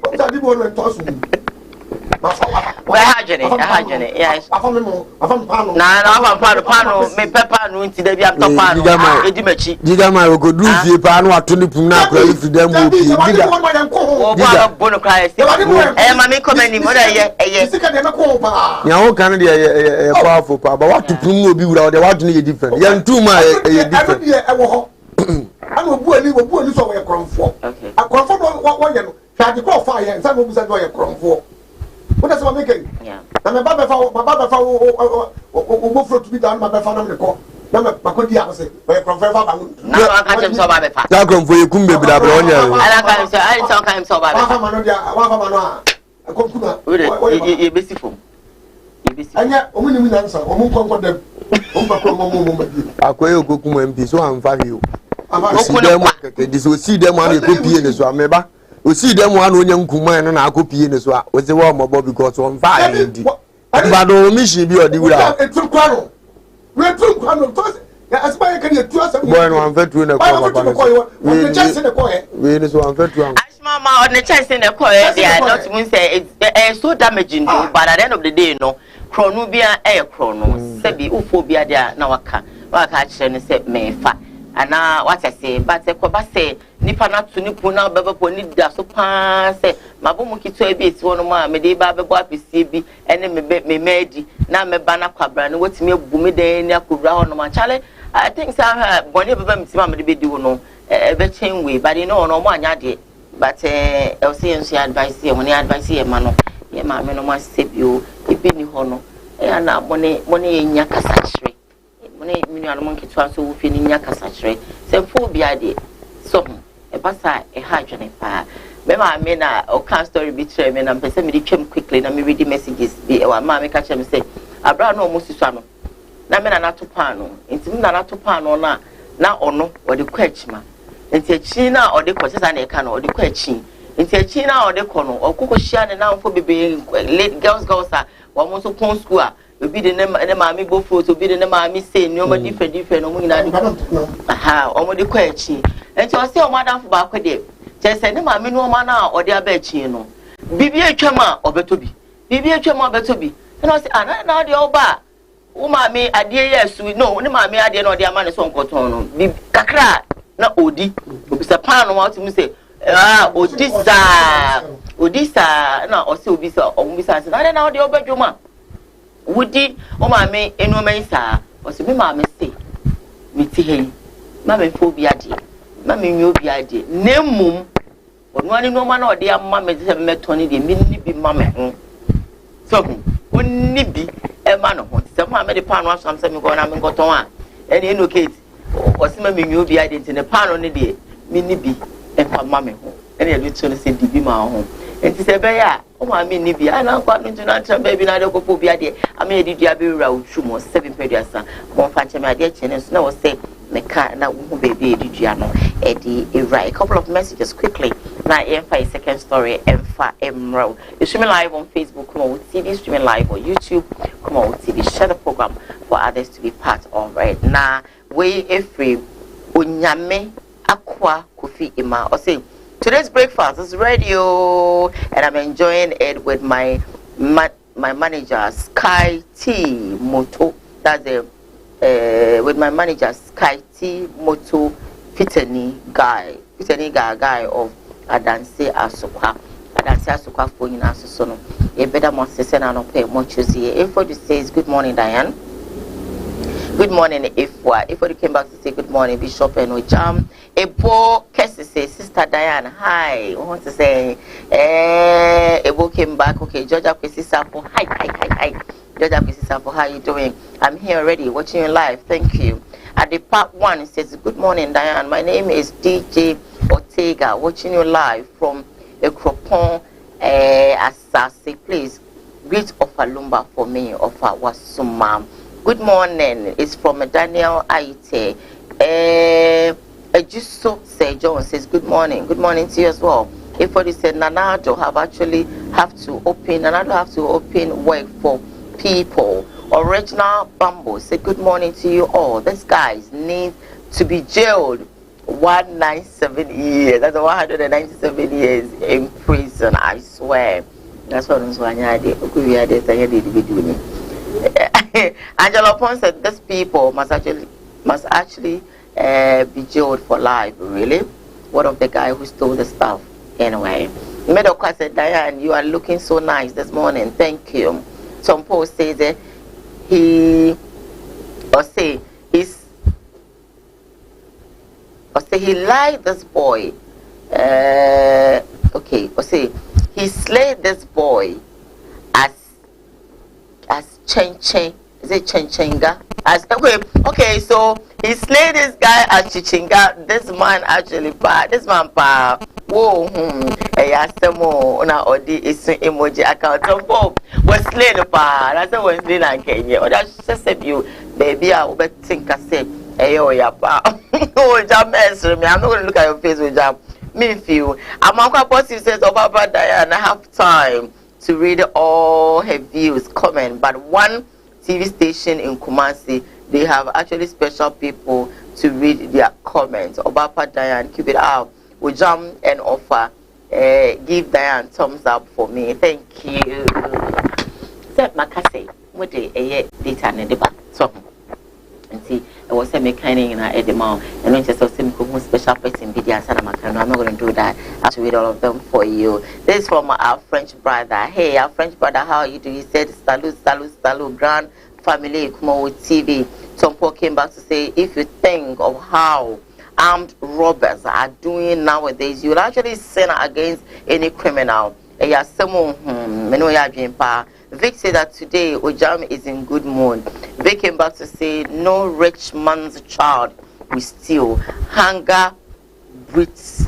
o ta di bo no to so wa hajene yes afam pano na afam pano me pepa no nti da bi am to pano edi machi diga ma wo ko du fie pa no ato ni pum na akra fi dem wo pi diga wo ba bono kra ese ma me komani mo da ye sika de me ko pa nya wo kan de ye powerful pa ba watu pum obi wura wo de watu ni ye different ye ntu ma ye different e wo ho ana obu ani so wo ye kronfo akronfo wo ye no hwade ko fa ye nsa no obu sa do ye kronfo. What does one make? Yeah. I'm a baba for to be done, my family call. No, my good year, say, where from Fairfax. No, I can't him so bad. That come for you, Kumbi, but I don't him so bad. You busy fool. And yet, only answer, or move on for them. I quail Kukum MP, so I'm for you. This will see them on a copy in the Swameba. We see them one young Kuman and I copy in the swap with the warm about because on fire. But no mission be or the without a true quarrel. We're true quarrel first. As my can you trust one veteran of the chance in the coin. We is one veteran. Mama on the chance in the coin, they are not to say it's so damaging, but at the end of the day, no. Chronubia air chrono, Sebi Uphobia there, now I catch and say, may fat. And now what I say, but a coba say, Nipana to Nipuna, Baba Nida, so pass, Mabuki to a bit, one of my Mediba, Babi, CB, and me made, now me banner cabran, what's me boomide, Yakura on my challenge. I think some Bonnie Bam to be doing a better way, but you know, no one yard. But LCNC advice here when you advise here, Mano, yeah, mamma, no one save you, if any honor, and now money in Yakasatri. Money, monkey to answer within in Yakasatri. Send for be idea. So, a passa, a hygiene fire. Remember, I mean, or can't story betray me, and person me came quickly, and me read the messages. Be our mammy catch him say, I brought no Musano. Namena not to pano, into not to pano now or no, or the quetchma. Into China or the courses and a canoe or the quetching. Into China or the corner, or Coco Shan and now for being late girls are one was upon school. You be the name and the mammy go for to be the name mammy say no more different aha or the quetching. And so I say, Madame for back with it. Just send the mammy no manner or their bed chino. BBA chama or Betobi. BBA chama Betobi. And I say, now the old bar. Oh, mammy, I dear, yes, we know. No, mammy, I didn't know their man is on cotton. Be Kakra, not Odi. It's a pan what to say. Odisa, no, or so be so, or besides, I don't know the old bedroom. Woody, oh, mammy, and no man, sir, or so be mammy say. Me tea, mammy, phobia, dear. Mammy, you'll be idea. Name mum. But one no man or dear mammy have met Tony, the minute be mammy. So, wouldn't be a man of one. Some mammy, the pan was something going on and got on. And in no case, or some mammy, you'll be idea in the pan on the day. Minnie be and for mammy home. And you literally say, be my home. And she said, Bear, oh, my mini be, I don't want to not baby, I don't go be idea. I made it, Yabu Row, 7 periods, one fancy my dear channels, no say. Me can't now baby Diano Eddie right. A couple of messages quickly. Now in 5 second story M4 Emerald. You streaming live on Facebook, Kumawood TV, streaming live on YouTube, Kumawood TV. Share the program for others to be part of right now. We free Unyame Aqua Kofi Ima or say today's breakfast is radio and I'm enjoying it with my manager Sky T Moto. That's with my manager Sky T Moto Fitani guy of Adanse Asukwa for in Asusono. A better month session and pay much here. If you says good morning, Diane. Good morning, if you came back to say good morning, Bishop and Ojam. A poor Kessie says, Sister Diane, hi. I want to say, Ebo came back. Okay, Georgia Kwesi Sapo, hi. Jaja Bisisapo, how you doing? I'm here already, watching you live. Thank you. At the part 1, it says, good morning, Diane. My name is DJ Ortega, watching you live from the Cropon Asase. Please greet Ofalumba for me, Ofa Wasuma. Good morning. It's from Daniel Aite. Ejuso Sir John says, good morning. Good morning to you as well. If what he said, Nanado have to open work for people. Original Bamboo say good morning to you all. These guys need to be jailed 197 years. That's 197 years in prison, I swear. That's what I'm saying. Angela Pond said these people must actually be jailed for life. Really? What of the guy who stole the stuff? Anyway, Medoka said, Diane, you are looking so nice this morning. Thank you. Some post says that he lied this boy. He slayed this boy as Chen. Is it Chenchenga? Okay, so he slayed this guy as Chichinga. This man actually whoa, na odi is emoji account was slain that's when slain and Kenya. Or that's just you, baby. I will think I say, oh, yeah, oh, jam answer me. I'm not going to look at your face with jam. Me feel. Amaka Positive says, Obaba Diane, I have time to read all her views, comment, but one TV station in Kumasi, they have actually special people to read their comments. Obapa Diane, keep it up. We jump and offer. Give Diane thumbs up for me. Thank you. Set Makase, what the data and the back. So, and see, I was a mechanic in a demo, and when just a simple special person video, I'm not going to do that. I have to read all of them for you. This is from our French brother. Hey, our French brother, how are you doing? He said, salut, grand family, Kumawood TV. Some people came back to say, if you think of how armed robbers are doing nowadays, you'll actually sin against any criminal. Vic said that today Ojam is in good mood. Vic came back to say no rich man's child will steal. Hunger brings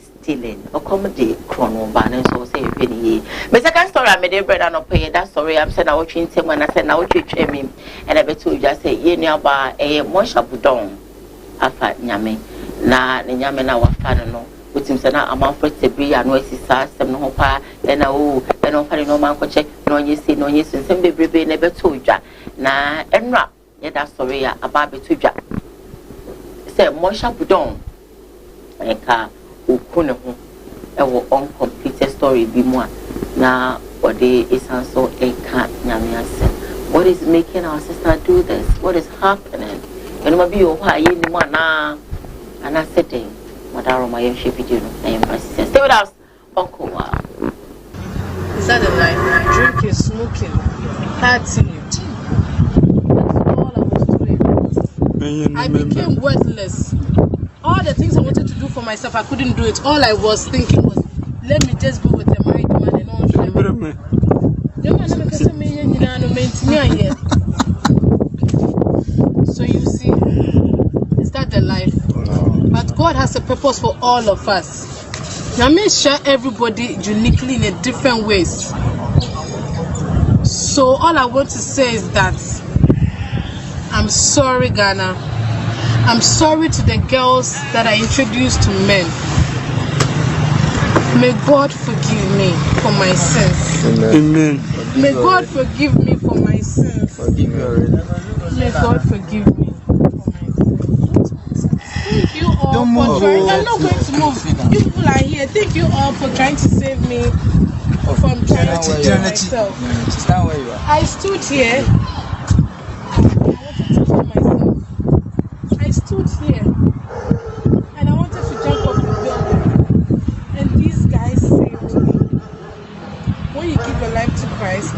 stealing. Accommodate chrono banner so say penny. My second story I made a bread and pay that story. I'm saying I watch him when I said now what you me and I bet you just say ye nearby a mosha budon afa nyame na nyame na wafa no. With him said, I'm afraid to be a noisy sass, some no pa, and oh, and no funny no man could check, no, you see, no, yes, and some baby never told ya. Nah, and rap, yet that story about Betuja. Say, Mosha Budon, and a car, Ukuno, our own completed story be more. Now, what day is also a cat, Namia said. What is making our sister do this? What is happening? And maybe you're why you know, and I said, Madaro, my young ship, you know, I am my sister. Stay with us, Uncle. Is that a life? Drinking, smoking, partying. That's all I was doing. I became worthless. All the things I wanted to do for myself, I couldn't do it. All I was thinking was, let me just go with the married man and all that. So you see, is that the life? But God has a purpose for all of us. Now, may share everybody uniquely in a different ways. So all I want to say is that I'm sorry, Ghana. I'm sorry to the girls that I introduced to men. May God forgive me for my sins. Amen. May God forgive me for my sins. May God forgive me. Thank you all for trying. I'm not going to move. You people are here. Thank you all for trying to save me from trying to kill myself. I stood here. I stood here and I wanted to jump off the building. And these guys saved me. When you give your life to Christ,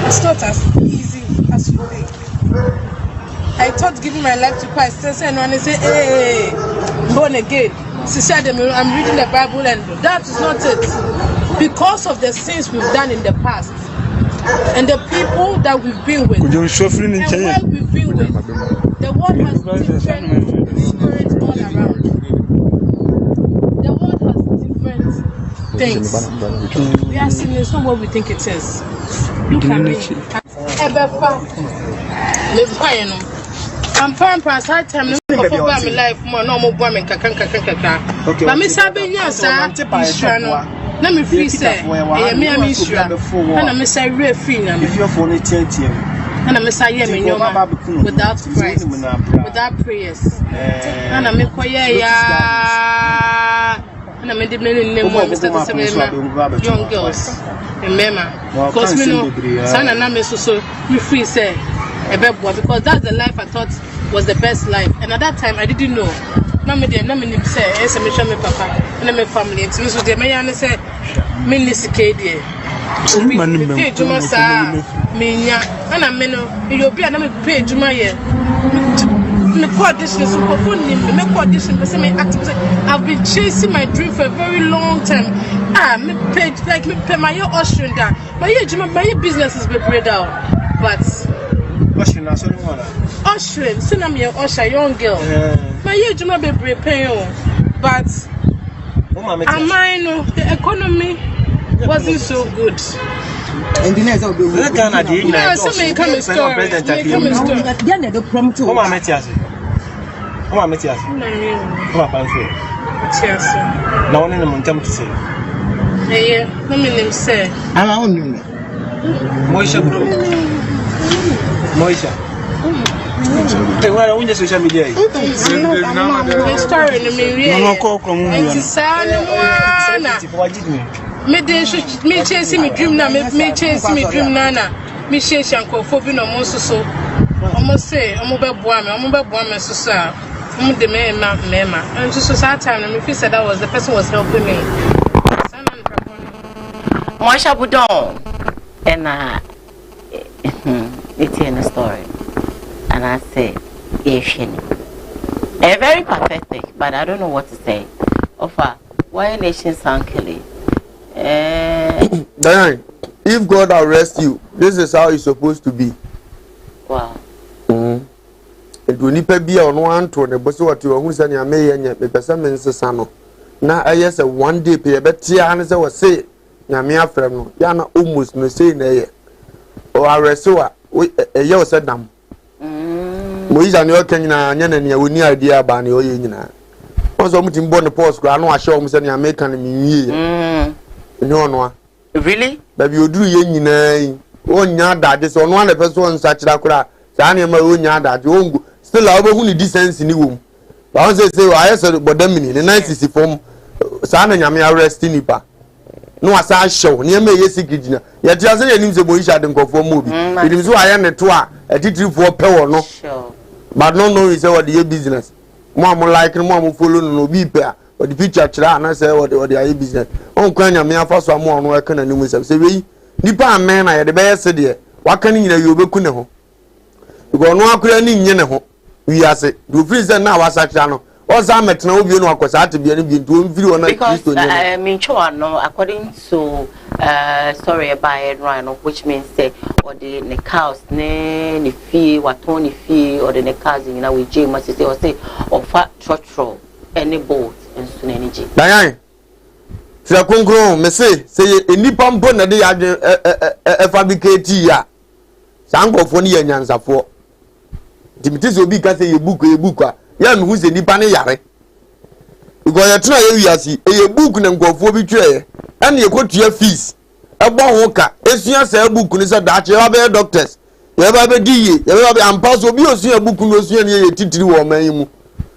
it's not as easy as you think. I thought giving my life to Christ, and when they say, hey, born again, I'm reading the Bible, and that is not it. Because of the sins we've done in the past, And the people that we've been with, and where we've been with, the world has different spirits all around. The world has different things. We are seeing it's not what we think it is. Look at me. I'm praying for a time to my life more no more woman kaka. But me sabi nyasa ishrano. Na me free say e me ishrano. Na me say re free na me. If your phone is changing. Na me say ye me nyoma without Christ, without prayers. Na me koye ya. Na me de me name mo Mr. young girls. Remember, because me know sana na me so me free say because that's the life I thought was the best life, and at that time I didn't know. Now me say, "Yes, me show me papa, and my family." So the me say, "Me nisike die." Me pay juma sa me nya, and I me no you be na me pay juma ye. Me audition so for phone me audition say me active. I've been chasing my dream for a very long time. Me pay like me pay my Austrian da. My business is be bread out, but. Austrian, so I'm your Usher, young girl. My age might be preparing, but the economy wasn't so good. And the next of the week, so may come a story. No one in the mountain to say. Yeah, no name say. I'm on Moisha. Te wala unje social media. Story me me chase me dream na me chase me dream na me chase ankofo bi no mo so almost say omo be boa me so omo de me and so that time me feel said that was the person was helping me. Moisha Budon and it's in the story, and I say, very pathetic, but I don't know what to say. Offer, why nation sound killing? Diane, if God arrests you, this is how it's supposed to be. Wow. It will need to be on one to the boss what you are who send your may and yet the person sano. Now I yes a one day pay a better answer was say, Yamia Fremo, Yana almost no say nay. Or arrest a year said them. Moise and your Kenya and you need idea about your union. Was omitting born the post, I know I show him sending American me. No, really? But you do yen one yard that is on one person such a crack. Sanya my own yard that you still have only decency in the womb. But I say, I said, but the minute the 90s form Sana Yamia arresting Nipa. No, as I show near me, yes, Gidina. Yet, just a name of Moisha didn't go for movie. It is why I am a tour, a teacher for power, no. But no, is our dear business. Mamma like and mamma follow no be pair, or the picture, and I say what the business. Oh, can you me first one more working and you say, Nipa man, I had the best idea. What can you be kuno? You go no cranny in Yenaho. We are say, do freeze now as a channel. Because I mean, no, according to story about it, Rhino, which means say, or the cows, ne fee, what Tony fee, or the cows, you know, with Jim, must say, or say, or fat trotro, any boat, and soon energy. Diane, Sakungro, me say, a nipam pon a day a fabricate ya. Sango for near Yansa for. Timitis will be catching a book. Yan who's a nipane yare. Because you try a book and go for betray, and you go to your fees. A walker, as you say a book is a Dutch, you have a doctors. You have a D, you have a pass will be a book no see a titty woman.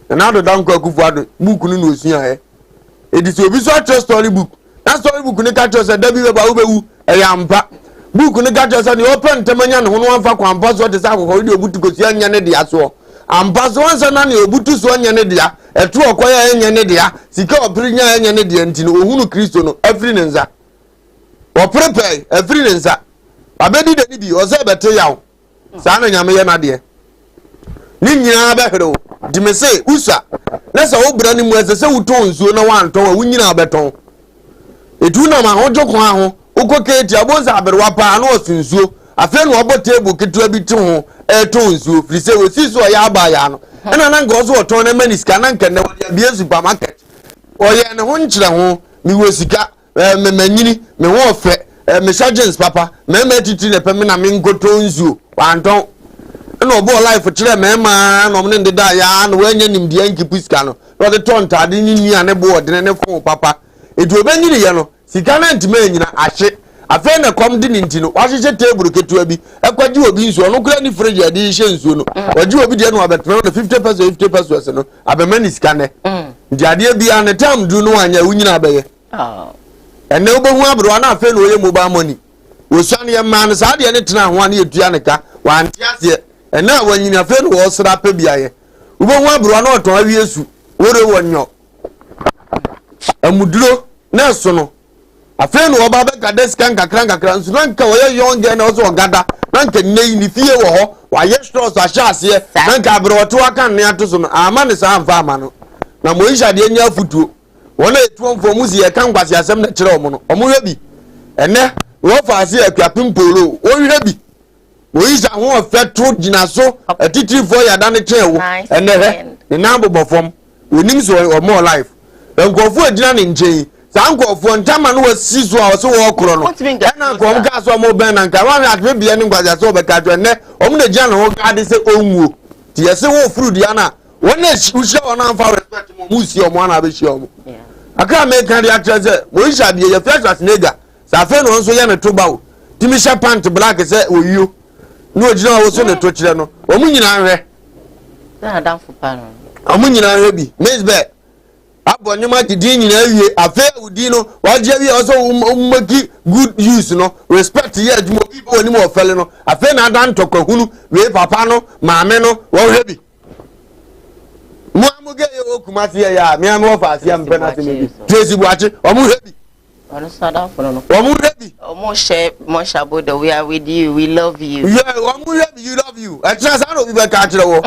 Another down cock for book no see. It is a visual story book. That story book can catch us a W about a yampa. Book can catch us an open Tamanyan who one for compass what is our book to go see any as well. And pass once and any butu swan yanedia, a true acquire any yanedia, Sika or Prinya and Yanedian, Hunu Christo, a freelancer. Or prepare a freelancer. I bet it be or say better yow. Sana Yamaya, dear. Nina Bedo, Dimese, Usa. Let's all brand was a so tones, you know one to a winning abeton. It will not my ojo, uko keti abonza aberwa pa na osunsuo afi no obo table ketua bi ti ho to nsuo firi se osi so ya aba ya no na na ngozo oton na maniska na nka na bi supermarket oye ne ho nkyere ho mi wosika me manyini me ho ofe me sergeants papa me titi ne pe me na me nkoto nsuo wanton na obo life kire me ma no me ne da ya na wanya nimdia nkipiska no no de ton tade ni nua ne bo de ne ko papa edu obanyini ye no sika na ntime anyina ahye afa na kom di ninti no wahye table ketua bi ekwaji obi nsuo no kura ni fridge ade hye nsuo no waji obi de no abetme no 50% no abemani sika ne ndi ade bia ne tam du no anya wunyina abeye ene obohu abro na afa no oye mobile money wosuane ye man sa de ne tena ho ane etua ne ka wanti ase ene awanyini afa no wo sra pa biaye obohu abro na oton awie su wore wonyo amuduro na so no afa no oba be gada sika nkakra nsu na nka woye young na so gada na nka nei ni fie wo ho wa ye stores ahye ase na nka abro woto aka ne ato so no ama ne sa amfa ama no na moisha de nya futuo wona etuo mfo muzi ye kan kwase asem na kire omo no omo hwe bi ene wo fa ase akwapim polo wo hwe bi moisha ho ofeto gina so atitiri fo ya da ne chewo ene he ne nambo bofom wonim so omo life nkofo agina ne nchen sa nkofo ntama no wasi so a so wo kro no na nkom ka so mo ben na nka wa atwe bia ne ngwaja so be ka twe ne omo na gina no ka de se onwuo ti yese wo fruit ya na wona usha wona amfa respect mo musi omo na be shi omo aka me kan dia treze mo isha de ye fresh as nega sa fe no nso ye ne to bawo timi sha pant black se oyio no ogina wo so ne to kire no omo nyina hwe na dan fu pa no omo nyina hwe bi mesbe abonyema didi nyina wie afa udi no waje wie also make good use no respect ye adwuma bi woni mo ofele no afa na adan tokahunu we papa no maame no wo hwebi mo amuge ye okumati ya me am ofa asia mpe na teme Tracy Buachi omo hwebi ono sada fo no omo hwebi omo she mo shabo the we are with you we love you yeah omo hwebi you love you a chance I no be ka kire wo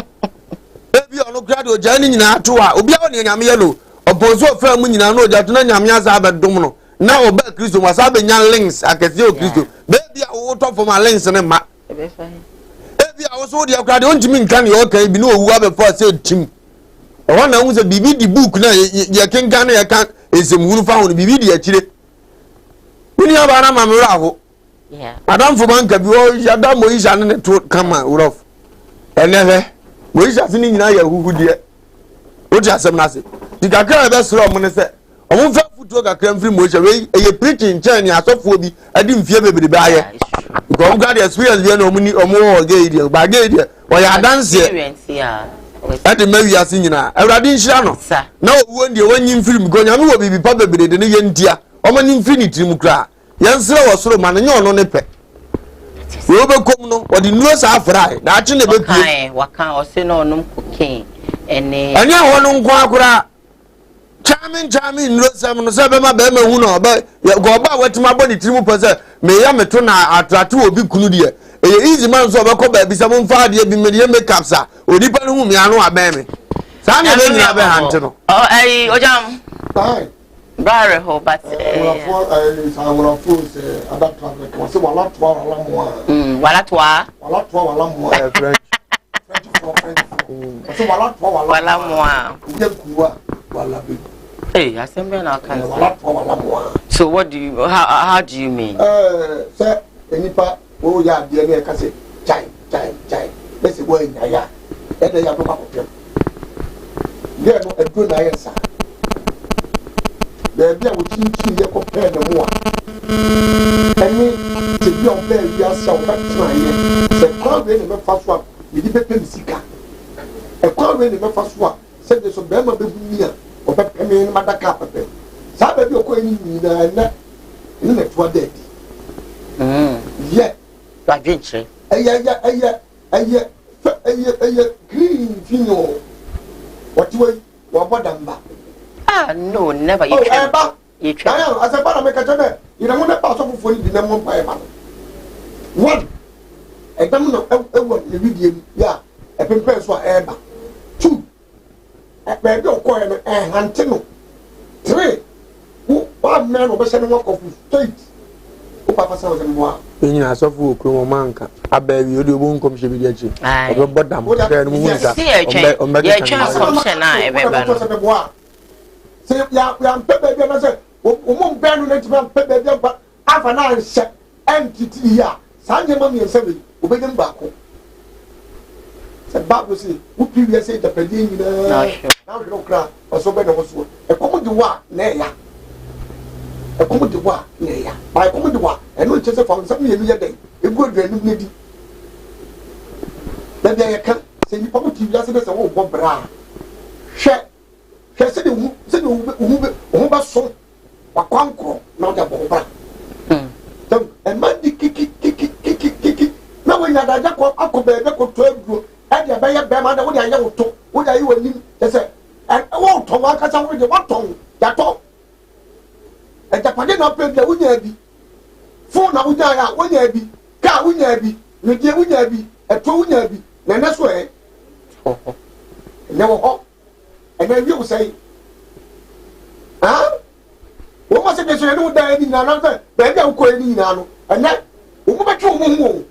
ebi ono kra de ojani nyina ato a obi a woni nyame ye no oponso fra mu nyina no oja to na nyame asa abedom no na oba Kristo wasa be nya links akese o Kristo bebi a wo to for links ne ma ebe fa ebi a wo so de akra de ontimi nka ne o kan bi no owu abefo se tim e wona hu se bibi di book na ye kenka na ye kan esemhunu fa ho bibi di akire uni aba na mamra ho adam fo banka bi o ya da mo isha ne to kama urof enehe mo isha sini nyina ya huhu de o ja sem na se dikakra be sro mo ne se omo fa futuo kakra mfiri mo isha we eye preaching chain ya sofo bi adi mfie bebrebe aye ko o ga the experience bi na omo ni omo o ga ide ba ga ide o ya dance ati mawi ase nyina awrade nhira no na owo ndie wanyi mfiri mgo nya no wo bibi pa bebrebe de ne ye ntia omo ni mfiri ni tirim kra yansere wo soro ma ne nyo no ne pe wo be kom no odi nuo sa afrai na achi ne be pie waka o se no onum cocaine ene anya ho no nko akura chami nuo sam no se be ma be ma hu no be go ba watima body tirim po se me ya meto na atratu obi kunu de easy man so be ko ba bi sam mfa de bi me de makeup sa odipa no hu me anu aben me sa na be nyina be hante no ojam bye Bare ho but wala for say other travel ko say wala twa wala mo wala mo French say wala mo je kuwa wala be asembe na kan wala mo so what do you how do you mean say enipa o ya de ne ka say chai let's say boy nya ya e de ya to ka ko pem ye no edu na yensa beebi a wotintini ye ko pɛ ne mo a ɛne te bi a ɔbɛ wi asa wo ka tena ye sɛ kwan we ne mɛfa so a mede bɛpɛ me sika ɛkwan we ne mɛfa so a sɛ de so bɛrima bɛbu mi a ɔbɛpɛ me ne madaka pɛpɛ saa baabi a ɔkɔ ani nyinaa ɛnɛ ɛne na toa da adi yɛ adwenkyerɛ ɛyɛ green finyo wɔte wai wɔabɔ damba no, never. You try. You try. I said, but I make a journey. You don't want to pass off for you, the number by one. A domino, a medium, yeah, a pimple for ever. 2. A baby of coin and hunting. 3. 1 man of a 7 walk of straight. papa sa o mo Eni na asofu okro manka. Abawi odi obo nkom hye bi di achi. Obo bodam. Kra no mu nka. Ya chance option na e be ba no. Se ya pepe bi na se o mo mbe no na ti ba pepe bi ba afa na nse entity ya. Sanje ma mi ensewe obedem ba ko. Se Bible say who previous say Japanese ni na. Na o kra o so be na wo so. E komo di wa na ya. E komo di wa na ya. Ba e komo di wa e no chese fa nsam ye mi ye den. E go aduanu na di. Na bia ye kan se ni pomo TV ase be se wo bo bra. Hwe se de hu ba so. Wa kwankro na o ja bo bra. E man di kiki na when ya da ko akobe be ko to aguro e de be ye be ma da wo ya ye wo to wo ya yi wani say e wo to wa ka sa wo de wo to ya to e Japan na pe bia wo nya bi phone na wo nya ya wo nya bi ka wo nya bi ne die wo nya bi e to wo nya bi na na so e ne wo ho e na wi wo say wo ma se be so ne wo da ni na na say be bia wo ko ni na no ene wo mo be twa wo mo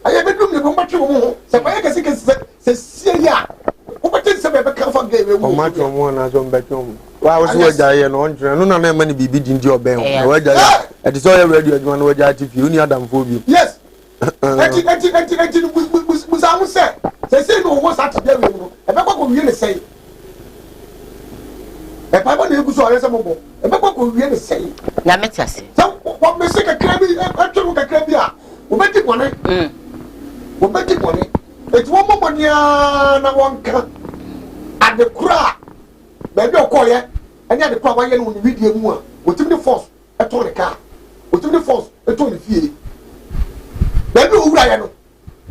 aye be dum ne bo matwe wo ho se ba ye kese se sie ya wo be tin se be ka fa ga we wo matwe wo na so be twa wa wo so waja ye no ontre no na ma ni bibi di ndi oben ho waja ye e ti so ye radio adwuma no waja ati fi oni adam fo bi yes enti busa mu se no wo Saturday we no e be ko wie ne sei e pa ba na eguso ore se mo bo e be ko wie ne sei na metiase so wo me se kakra bi atwe kakra bi a wo be ti bone wo be ti bone e ti wo mo bonia na wonka ade kura ba bi okoye anya ade kura wa ye no ni video mu a wo ti ni force e to ne ka wo ti ni force e to ne fie ba bi owura ye no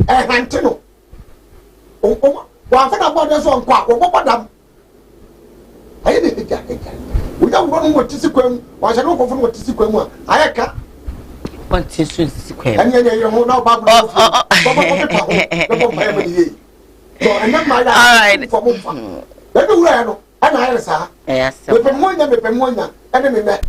e hante no o wa fa na bodo so nkwa wo bodam aye de ja wo ja wo no mo tisi kwam wa sha no ko fun mo tisi kwam a aye ka wanti sun sikwem anya ye ho na ba bro so all right for mo fa be wura no ana aye sa yes me pe monya ene me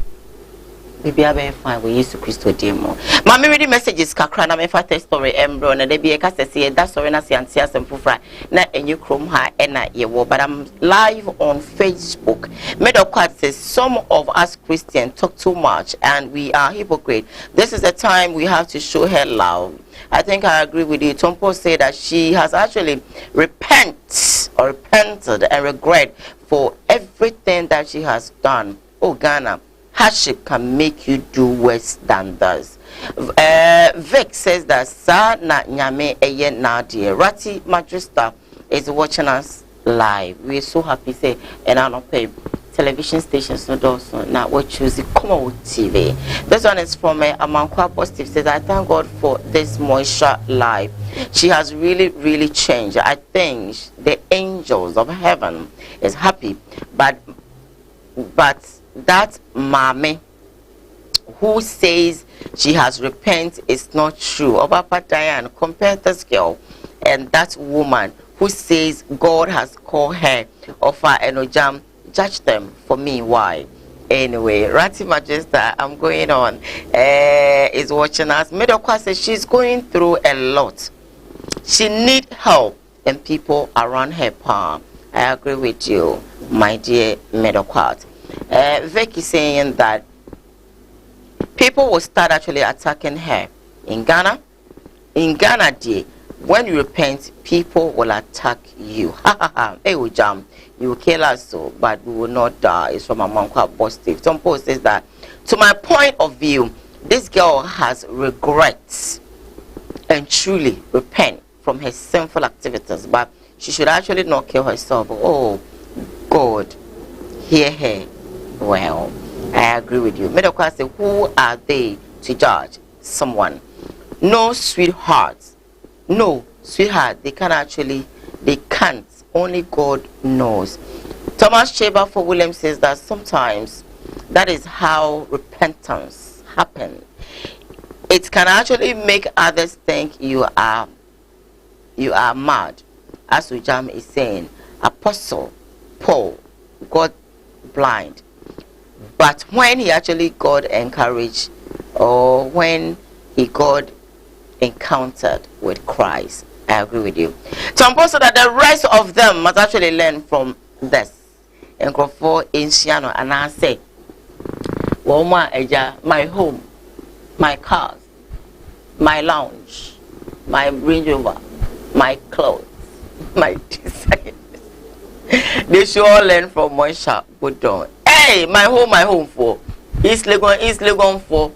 bibia be fine we yesu Christo demo ma me read messages kakra na me fa test story embro na de be ka sese that story na siantia sempufra na enye krom ha na ye wo but I'm live on Facebook. Medokwat says some of us Christians talk too much and we are hypocrite. This is the time we have to show her love. I think I agree with you. Tompo said that she has actually repented and regret for everything that she has done. Oh Ghana, hardship can make you do worse than this. Vic says that Sa na nyame eye na dear. Rati Majesta is watching us live. We're so happy say and I don't pay television stations no also now we choose Kumawood TV. This one is from Amankwa Positive says I thank God for this Moisha live. She has really changed. I think the angels of heaven is happy but that mommy who says she has repented is not true. Obapa Diane, compare this girl and that woman who says God has called her offer and jam. Judge them for me. Why? Anyway, Rati Majesta, I'm going on. Is watching us. Medokwa says she's going through a lot. She need help and people around her palm. I agree with you, my dear Medokwa. Vicky saying that people will start actually attacking her in Ghana. In Ghana, dear, when you repent, people will attack you. Hey, we jam. You will kill us, so, but we will not die. It's from Amankwa Positive. Some post says that, to my point of view, this girl has regrets and truly repent from her sinful activities, but she should actually not kill herself. Oh, God, hear her. Well, I agree with you. Middle class say, who are they to judge someone? No, sweetheart. No, sweetheart. They can't. Only God knows. Thomas Shaver for William says that sometimes that is how repentance happens. It can actually make others think you are mad. As Ujam is saying, Apostle Paul got blind. But when he actually got encouraged, or when he got encountered with Christ. I agree with you. So I'm also that the rest of them must actually learn from this. And go for Insiano and I say, well, my home, my cars, my lounge, my Range Rover, my clothes, my design. They should all learn from Moisha Budon. Hey, my home for East Legon for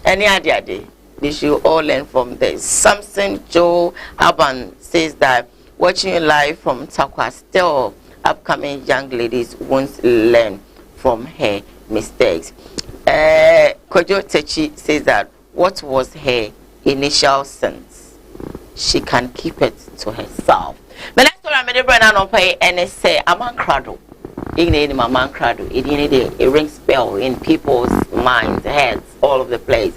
any other day. They should all learn from this. Samson Joe Aban says that watching you live from Takwa, still upcoming young ladies won't learn from her mistakes. Kojo Techi says that what was her initial sins, she can keep it to herself. But let's talk about the brand and pay and say a man cradle. In my man cradle, it rings spell in people's minds, heads, all over the place.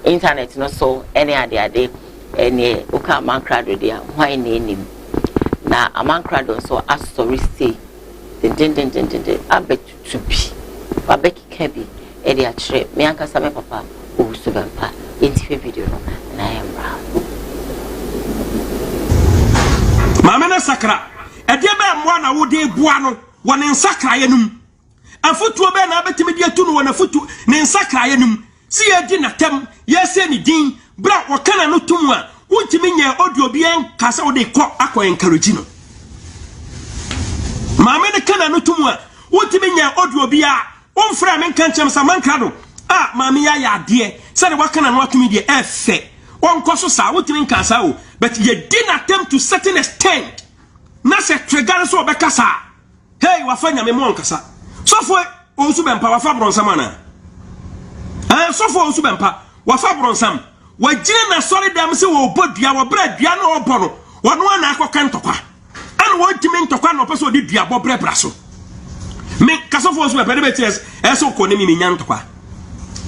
Internet, no so any idea day, any uka man cradle there, why name him? Now a man cradle so as sorry say, I bet to be, I bet Kebi, Eddie a trip, me and Kasame Papa, who Subampa, into video, and I am proud. Mamma Sakra, a dear man, one I would do buano, one in Sakrayanum. A foot to a man, I bet me to one a foot to Sakrayanum. See a dinner tem, yes, any dean, brat or can I not tumwa, won't you mean your audio bien, Casa de Cock Aqua and Carugino? Mamma can I not tumwa, won't you mean your audio bia, one frame and can't some man cradle. Ah, Mamma, dear, said what can I not to me the F. One course, what you mean, Casa, but you didn't attempt to certain extent. Nasa Tregaris or Becassa. Hey, what find me moncasa. So for also been power fabron samana. And so for also been power, what fabron sam. What Jenna sorry damn so will put your bread, piano or bono, one aqua cantopa. And what you mean to can also did diabo brebrasso. Make Casofos my perimeters as so calling me Yantopa.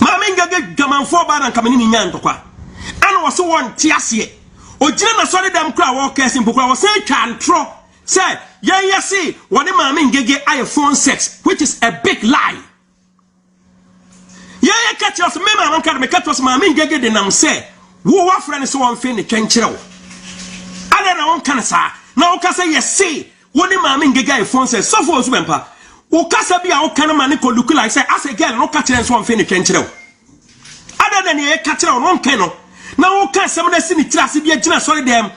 Mamma get gaman for bad and coming in Yantopa. And was so one tiasie. O Jenna sorry damn crowd walkers in Bukra was say can tro. Say, yeah, see, what the mammy gege iPhone 6, which is a big lie. Yeah, catch us, member, I don't catch us, mammy gege the nam say, who are friends so unfin the trench. I don't know, can say, now can say, yes, see, what the mammy gege iPhone 6, so for us, Wempa, who can say, be our kind of man called look like, say, as a girl, no catch us one fin the trench. Other than a catcher on one kennel. Now, who can someone see the trust be a general sorry them,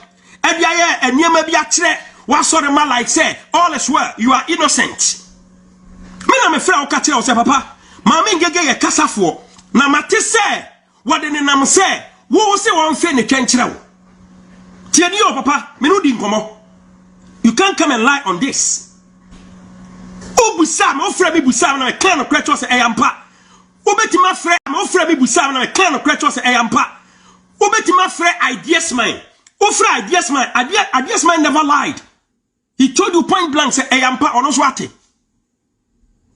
and yeah, and you may be a threat. What sort of man like say, all is well, you are innocent. Me na me fra o ka kire o say papa, mama ngege ye kasa fo. Na mate say, what the nam say, wo say won fe ne twen kire wo. Tie ni o papa, me no di nkomo. You can't come and lie on this. O busa, me o fra me busa na me kan no kwecho say eyampa. O betima fra, me o fra me busa na me kan no kwecho say eyampa. O betima fra ideas mine. O fra ideas mine, ideas mine never lied. He told you point blank, say, Ayampa or no swati.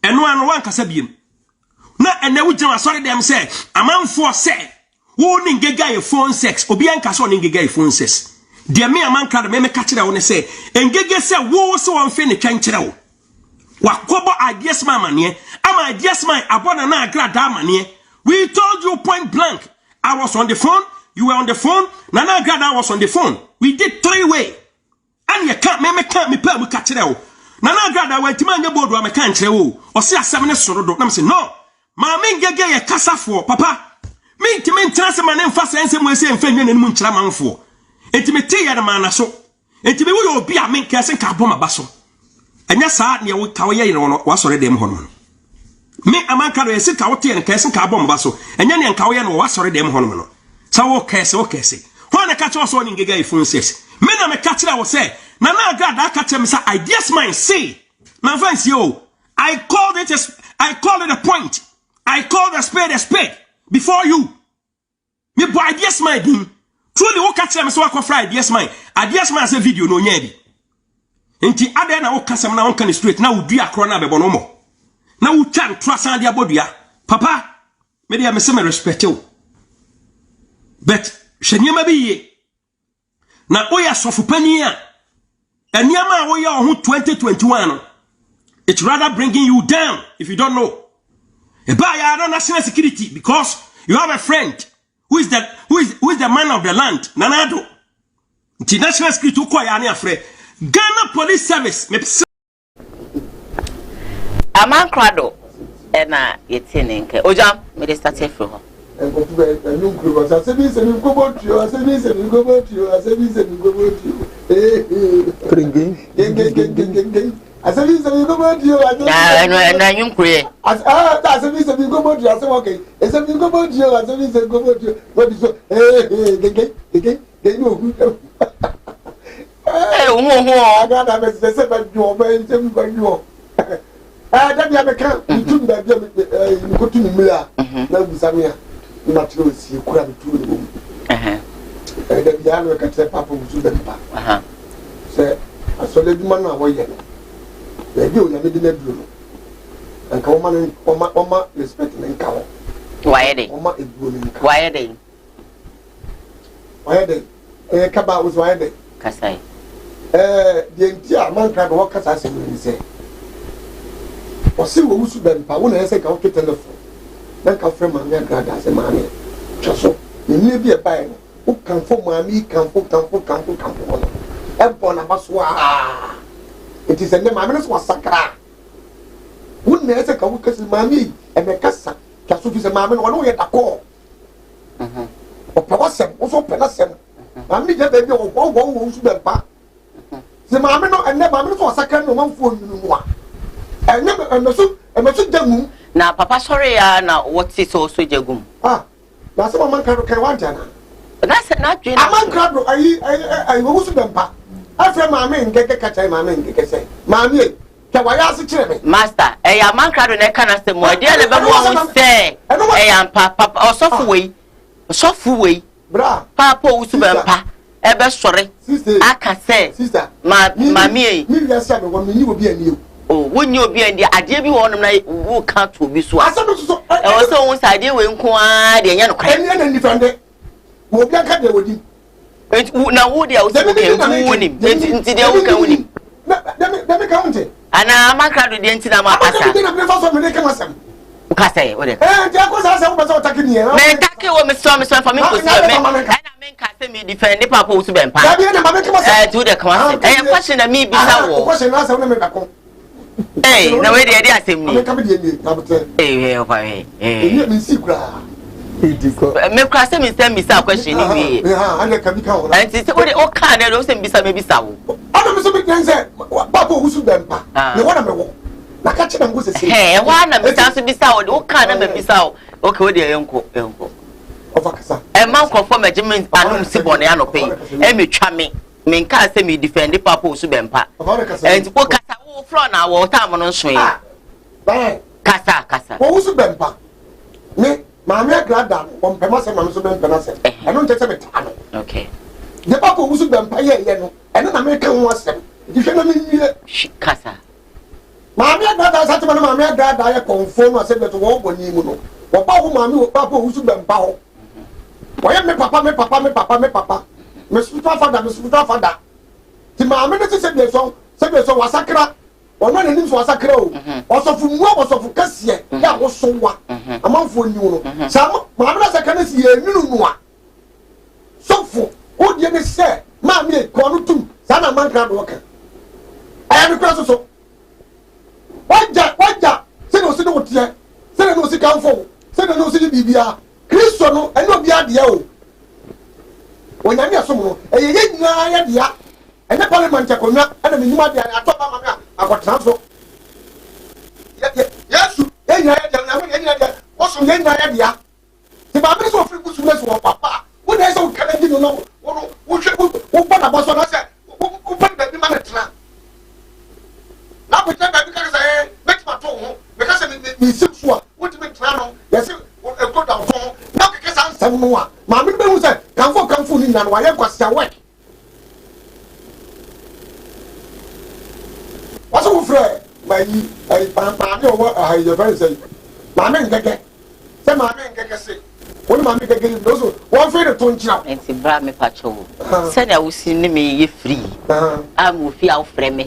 And one can say, no, and now we sorry them say, a man for say, warning gay phone sex, or Bianca soning gay phone says. Dear me, a man can't make catch it on say, and gay say, whoa, so unfinished change. What cobo ideas, my money, am ideas my abona grad money. We told you point blank. I was on the phone, you were on the phone, Nana grad, I was on the phone. We did 3-way. And you can't me pay me catch it out. Nana grada went to my board where I can't tell or see a 7 sorodo. I'm saying, no, my main gay a casa for papa. Me to maintain my name fast and some way saying, Fenton and Munchraman for. And to me, tea at a man so. And to me, we will be a main case and carboma basso. And yes, I near with Kawaya was already them hormone. Me a man can sit out and case and carbon basso, and Yan and Kawayan was already them hormone. So, okay, when I catch us on in gay phone says. Men am a catcher will say, Nana God, I catch him, sir. I guess mine say, my friends, yo, I called it a point. I called a spade before you. Me boy, yes, my being. Truly, what catch him so I can fry, yes, mine. I guess my video no yebi. Inti other na catch him now can straight now do a crona be bonomo. Now we can't trust on their body. Papa, maybe I'm a semi respect you. But, Shenya be na oya sofupania enyama oya ohu 2021 it's rather bringing you down if you don't know. Eba ya national security because You have a friend who is the man of the land. Nanado. The national security ko ya na afre. Ghana Police Service. Aman krado na yetine nke. Ojam me dey start from ho. Materials you could have two room. The piano can say Papa to the papa. Say, I saw the man away. They do, you didn't do. And common Oma respecting and cow. Why are they? Oma is blooming. Why are they? Why are they? A cabal was why they? Casai. The entire man can walk as I say. Or see who should then power and say, I'll telephone. Then come from my grandad as a man. Just so you may be a buyer who can for mammy, can for. Upon a baswa. It is a name, I was sacra. Wouldn't there say, come because mammy and a cassa, just is a mammy, one way at a call. Or Pawasem, also Penasem. Mammy, the baby of one who's the pa. The mammy and the mammy was a kind of one for you. I never understood a message. Na papa sorry ya na what is also jagum. Na so man kan want na. That's not dream. Man kan I wo su bempa. Afre ma me ngeke kacha ma me ngeke say. Ma me ke wa ya se kire me. Master, ya man kan na kan asem mo dia le be mo say. Ya papa osofu we. Osofu we. Bra. Papa wo su bempa. E be sore. Aka say. Sister. Ma me. Me ya say me wo me ni obi ani. Oh, when you be in the idea be one na wo kan to bi so. Asa no so. E wo so won side we nko a de nya no kwa. Eni na different. Wo bi aka de wodi. Na wo de wo so kan wonim. Nti de wo kan wonim. Na me count. Ana makra do de nti na ma pasa. Na me fa so me de kan asem. Ukasa e wo de. Ti akosa asem wo so take ni e. Me take wo me so for me ko so me. Na me nka se me defend the papa wo so bempa. Da bi na ma me kan asem. To the kan asem. E question na me bi sa wo. Question na asem na me ka ko. Hey, na we dey asem ni. Eh, opa eh. Eh, me si kura. Me kura se me send me sa question ni we. Anya ka bi ka ho. Anti se we dey o kan na do se me bisa wo. Ana me so be plan say papa wo su bempa. Me wona me wo. Na ka che na ngo se se. Eh, wa na me sa so bisa wo, o kan na me bisa wo. Okay, we dey enko. Ofa kasa. E man confirm agreement anum si bone ya no pay. E me twa me. Me nka se me defend the papa wo su bempa. Anti o kasa wo floor na wo time no so yi. Kasa. Wo su bempa. Me maame agrada wo mpema se maame so bempa na se. E no nte se me ta no. Okay. The papa wo su bempa ye no. E no na me kan wo asem. Di hwe na me nwie. Kasa. Maame agrada sa te ma maame agrada ye confirm no se be to wo boni mu no. Wo pa wo maame wo papa wo su bempa ho. Wo ye me papa. Me spiritual father. Ti maame ne se be so wasakra. Ono na nim so wasakra o. Osofu mu osofu kase ya wo so wa. Amanfo nyu no. Sa maame na sakra na si ye nunu no a. Sofu o die ne se maame ko no tum. Sa na man kra do ka. Aya me kra so. Waja. Se no se no tie. Se no se kanfo. Se no se bibia. Kristo no eno obi ade o. Onyame asom no eye nyina ya dia. Ene parliament akonya ana menyuma dia atoba mama akotran so. Yesu enya ya dia na enya dia. Oso enya ya dia. Ti ba bi so free kusu na so papa. Wo na so kana di no no. Wo hwe wo pa na boso na se. Wo pa da bi ma na tra. Na ko tell baby ka say make ma to ho. Because me sim so a wo ti me tra no. Yes e go down so. Na ke san sam no a. Ma me be hu say kanfo ni na no wa ye kwasa work. What's your friend? My papa, you're very safe. Mamma and Gagga. Say, Mamma and Gagga say, what Mamma Gagga knows one friend of Toncha. And see, Brammy Pacho. Said I will see me ye free. I will feel frame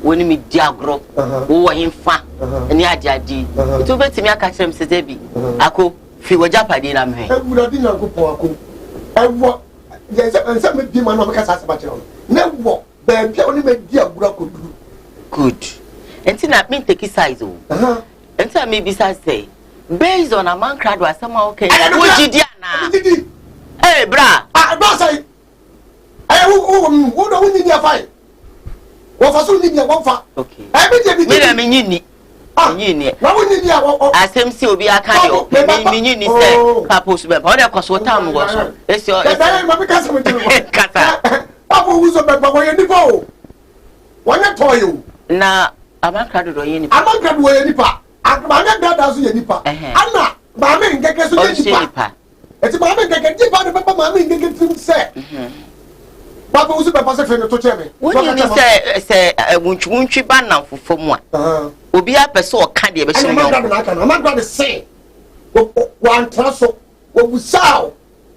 when me diagro, who are in fa, and Yaji. To bet me, I catch him, said Debbie. I go fi waja padi na me ewurade nyankopon ako ewo yes and me bi ma no make sasa ba kire na wo ba bia oni me di agura koduru good enti na me take size o enti me bi sa say based on a man crowd was somehow okay wo gidi ana eh bra bra say wo do ni dia fine wo fa so ni dia wo fa okay me na me nyini nyini na wo ni dia wo asem si obi aka yo me nyini say papa so be pa o de koso tam go so esi o ma me kasa me kasa papa wo so be pa wo ye nipa o wonya toyo na amanka do ye nipa amanka do ye nipa akmanya dada so ye nipa ana ba me ngeke so ye nipa eti ba me ngeke di ba de papa ma me ngeke tim se papa wo so be pa se fe no to cheme woni ni se wunchwunchwi ba na fofomu a obi apese o ka de be so yo amanka de se wan traso wo busao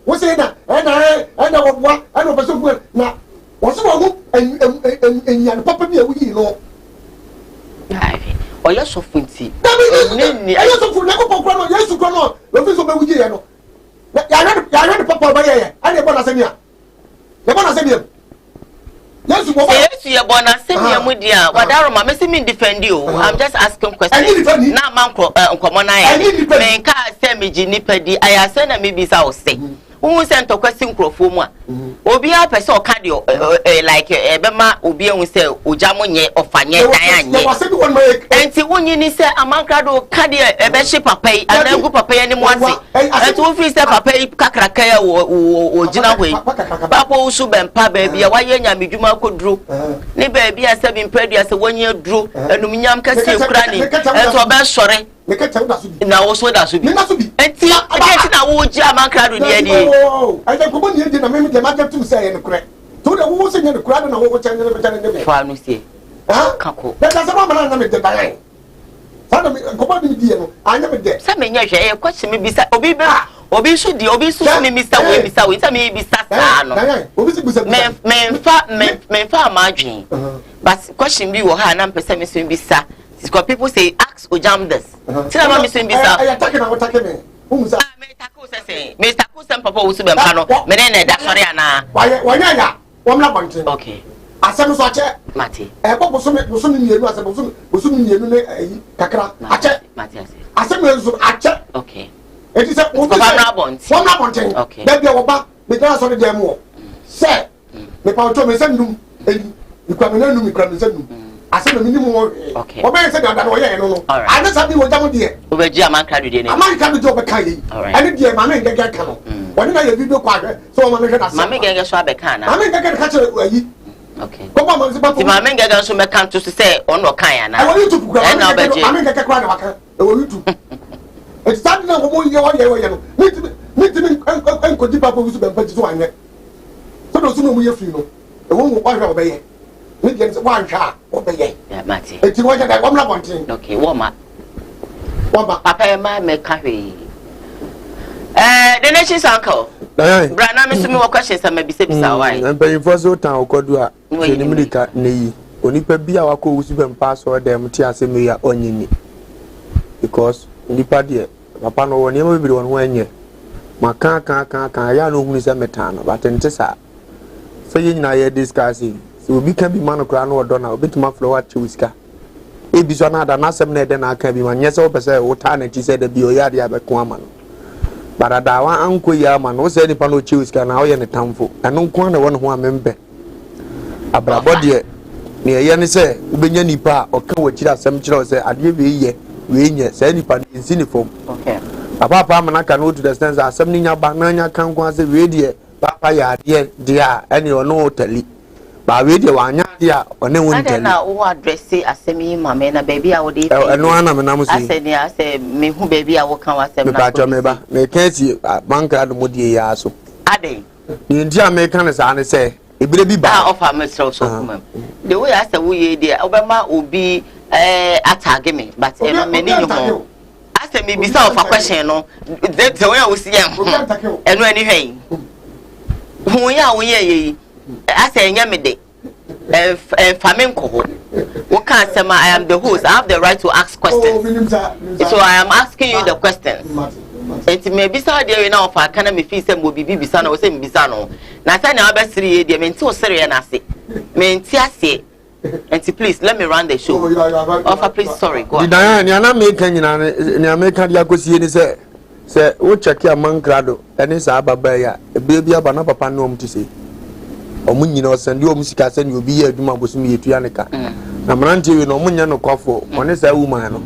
wo se na na wo wa ana pese fu na wo so wo enyan papa bi a wuyi no oya so funti ni ayo so funti ko pokro no yesu ko no lo fi so be wuyi ye no ya na papa ba ye ani bo na semia ye bo na semia yesu bo yesu ye bo na semia mu dia wadaro ma me se me defend you I'm just asking questions na man nkomo na ye me ka se me ji nipa di aya se na me bi sa o se who sent to question crofo mu a obi a pese o ka de like be ma obi ehun se ojamo nye ofanye dan anye enti wonyi ni se amankra do ka de be hye papa yi anagu papa yi ni mu ase enti wo fi se papa yi kakraka ya o gina hoi papa wo su bempa ba bia wa ye nya medwuma koduro ni ba bia se bi mpradua se wonyi aduro enum nyam ka se kura ni enti oba sore na wo so da so bi enti na wo ji amankra do de de I don't go near the member to say and correct. To the woman in the crowd and over channel. Kako. That's a woman I the ballet. I never did. Some men a question me beside Obi should the Obi so me Mr. We Mr. We me be sasa. Men fa margin. But question be wo ha na pese me so be sa. Because people say ask o jam this. Tell me so be sa. I attacking me. Mr. Kusem Papa will be pano, Menene, that's sorry, Anna. Why, ya? One la bunting. Okay. I said, Mati. A pop was some year, was some Kakra. I said, I check. Okay. It is a one la bunting. Okay. Then you back because of the demo. Say, the power to me send you, you come in, you come in. I said, minimum. Okay. What I said, I don't know. I just have what I'm here. Over German card, a man can do a kind. And dear, my man get canoe. When I have video quadra, so Mamma get a becana. I mean, I can catch it. Okay. My man get also make to say on no kind. I want you to go. I mean, I can cry. It's starting a woman, you meet me and could deep up with the bench to one. So those who we feel, the woman will obey. One car, obey. Matty. It's what I want not wanting. Okay, woman. Papa, my make carry. The nation's uncle. Brana, Mr. More questions, and maybe say, I'm paying for so town, Codua, in America, nay, only per be our co and pass or them Tiasa Mia Onion. Because in the party, Papa no one never be on 1 year. My can't, I know who is a metano, but in Tessa. So you and I are discussing. So we can be monocran or donor, bit my floor at Chuska. If you are not an assembly, then I can be my yes over say, what time she said the Bioyadia Bequaman. But I don't want Uncle Yaman, no say the Pano Chuska now in the town for, and no corner one who I remember. A brabody near Yanni say, Ubinyani pa or come with you some children say, I give you we say any pan in uniform. Okay. Papa Manaka know to the sense that something about Nanya can't go as a radio, Papa ya dear, and you know tell ba we de wa nya dia one won tell na wo address asemi mama na baby a wo de no ana me na mo say aseni ase me hu baby a wo kan wasem na me ba cho me ba me kan si banka do mo die ya so ade ni ndia me kan sa ne say ebire bi ba offer me so kumam the way ase wo ye de obema obi attack me but me ni ho ase me bi sa offer question no the way wo see em eno ani hwen hu ya wo ye ase enya me de I am the host. I have the right to ask questions. So I am asking you the questions. me bisa de na ofa kana me fi se mo bibi bisa na o se me bisa no na say na abesiri de me nti o sere na ase me nti ase and please let me run the show offer please sorry go on Didan ya na make nyina ni America dia kosie ni se wo check ya mankrado eni sa baba ya ebebi aba na papa no omti se omu nyina o sende omu sika se ni obi ya adwuma bosum yetu ya neka na mrantie we no omu nya no kwafo one sa woman no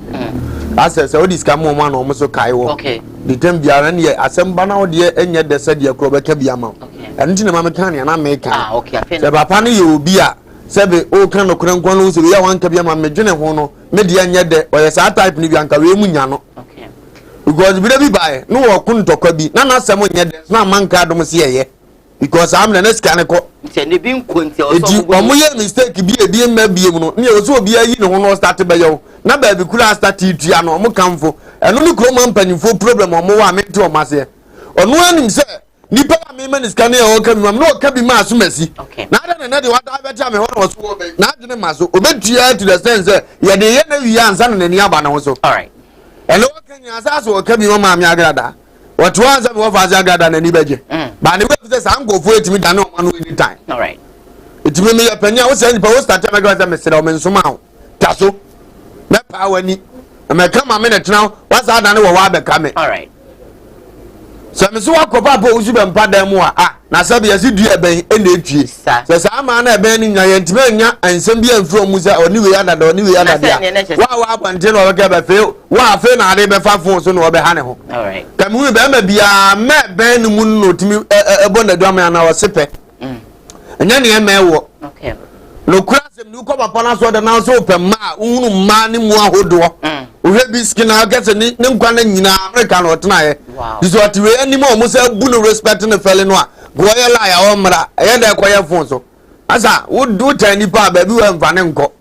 ase o diska mo ma no omu so kai wo okay the time biara ne asemba na ode enye de se de kro beka bia ma enu ti na ma meka ne na meka okay se papa no ye obi a sebe o kan no krenkwan no se ya wan ka bia ma medwene ho no me de enye de o ye sa type ni bia nka we mu nya no okay because bi dey buy no wo kun tokwa bi na na sem nye de na manka dom se ye because am na scan ko nti ne bi nkonti o so mo ye mistake bi e bi ma bi mu no ne o so obi ayi ne ho no start be yo na ba bi kula start itua no mo kanfo eno ni kro man panifo problem o mo wa me ti o mase onu anim se nipa me man scan e o ka bi ma no ka bi ma asumasi na ada na de wada beta me ho no so obe na adwene ma so obetua to the sense ye de ye na wi ansa na ni aba na ho so all right elo Kenya asaso o ka bi ma mi agrada what was am wo faza agrada na ni beje ba ne we say sa ngofo etimi da na o ma no anytime all right etimi me ya panya wo say ni pa wo start am agrada me sere o me nsoma ho taso me pa wani me ka ma me na tena wa sa da ne wo wa be ka me all right so me so akopa pa usu be mpa da mu a na sabe yesi dua ben e na etue se sa ma na ben ni nya ye ntime nya ansem bi amfro mu sa oni we ada da oni we ada dia wa abante no be be fe wa fe na ade be fa fon so no be ha ne ho all right kam hu be ma bia me ben ni mu no timi ebo na dua ma na wo sepe enya ne me wo okay no kurasem ni ko papa na so da na so pe ma unu ma ni mu ahodo uhwe bi skina gese ni nkwa na nyina America na otena ye diso atiwe animo o musa bu no respect na fele no a go ye la ya o mra ye da ko ye fon so asa wo do tani pa ba bi wa mfa ne nko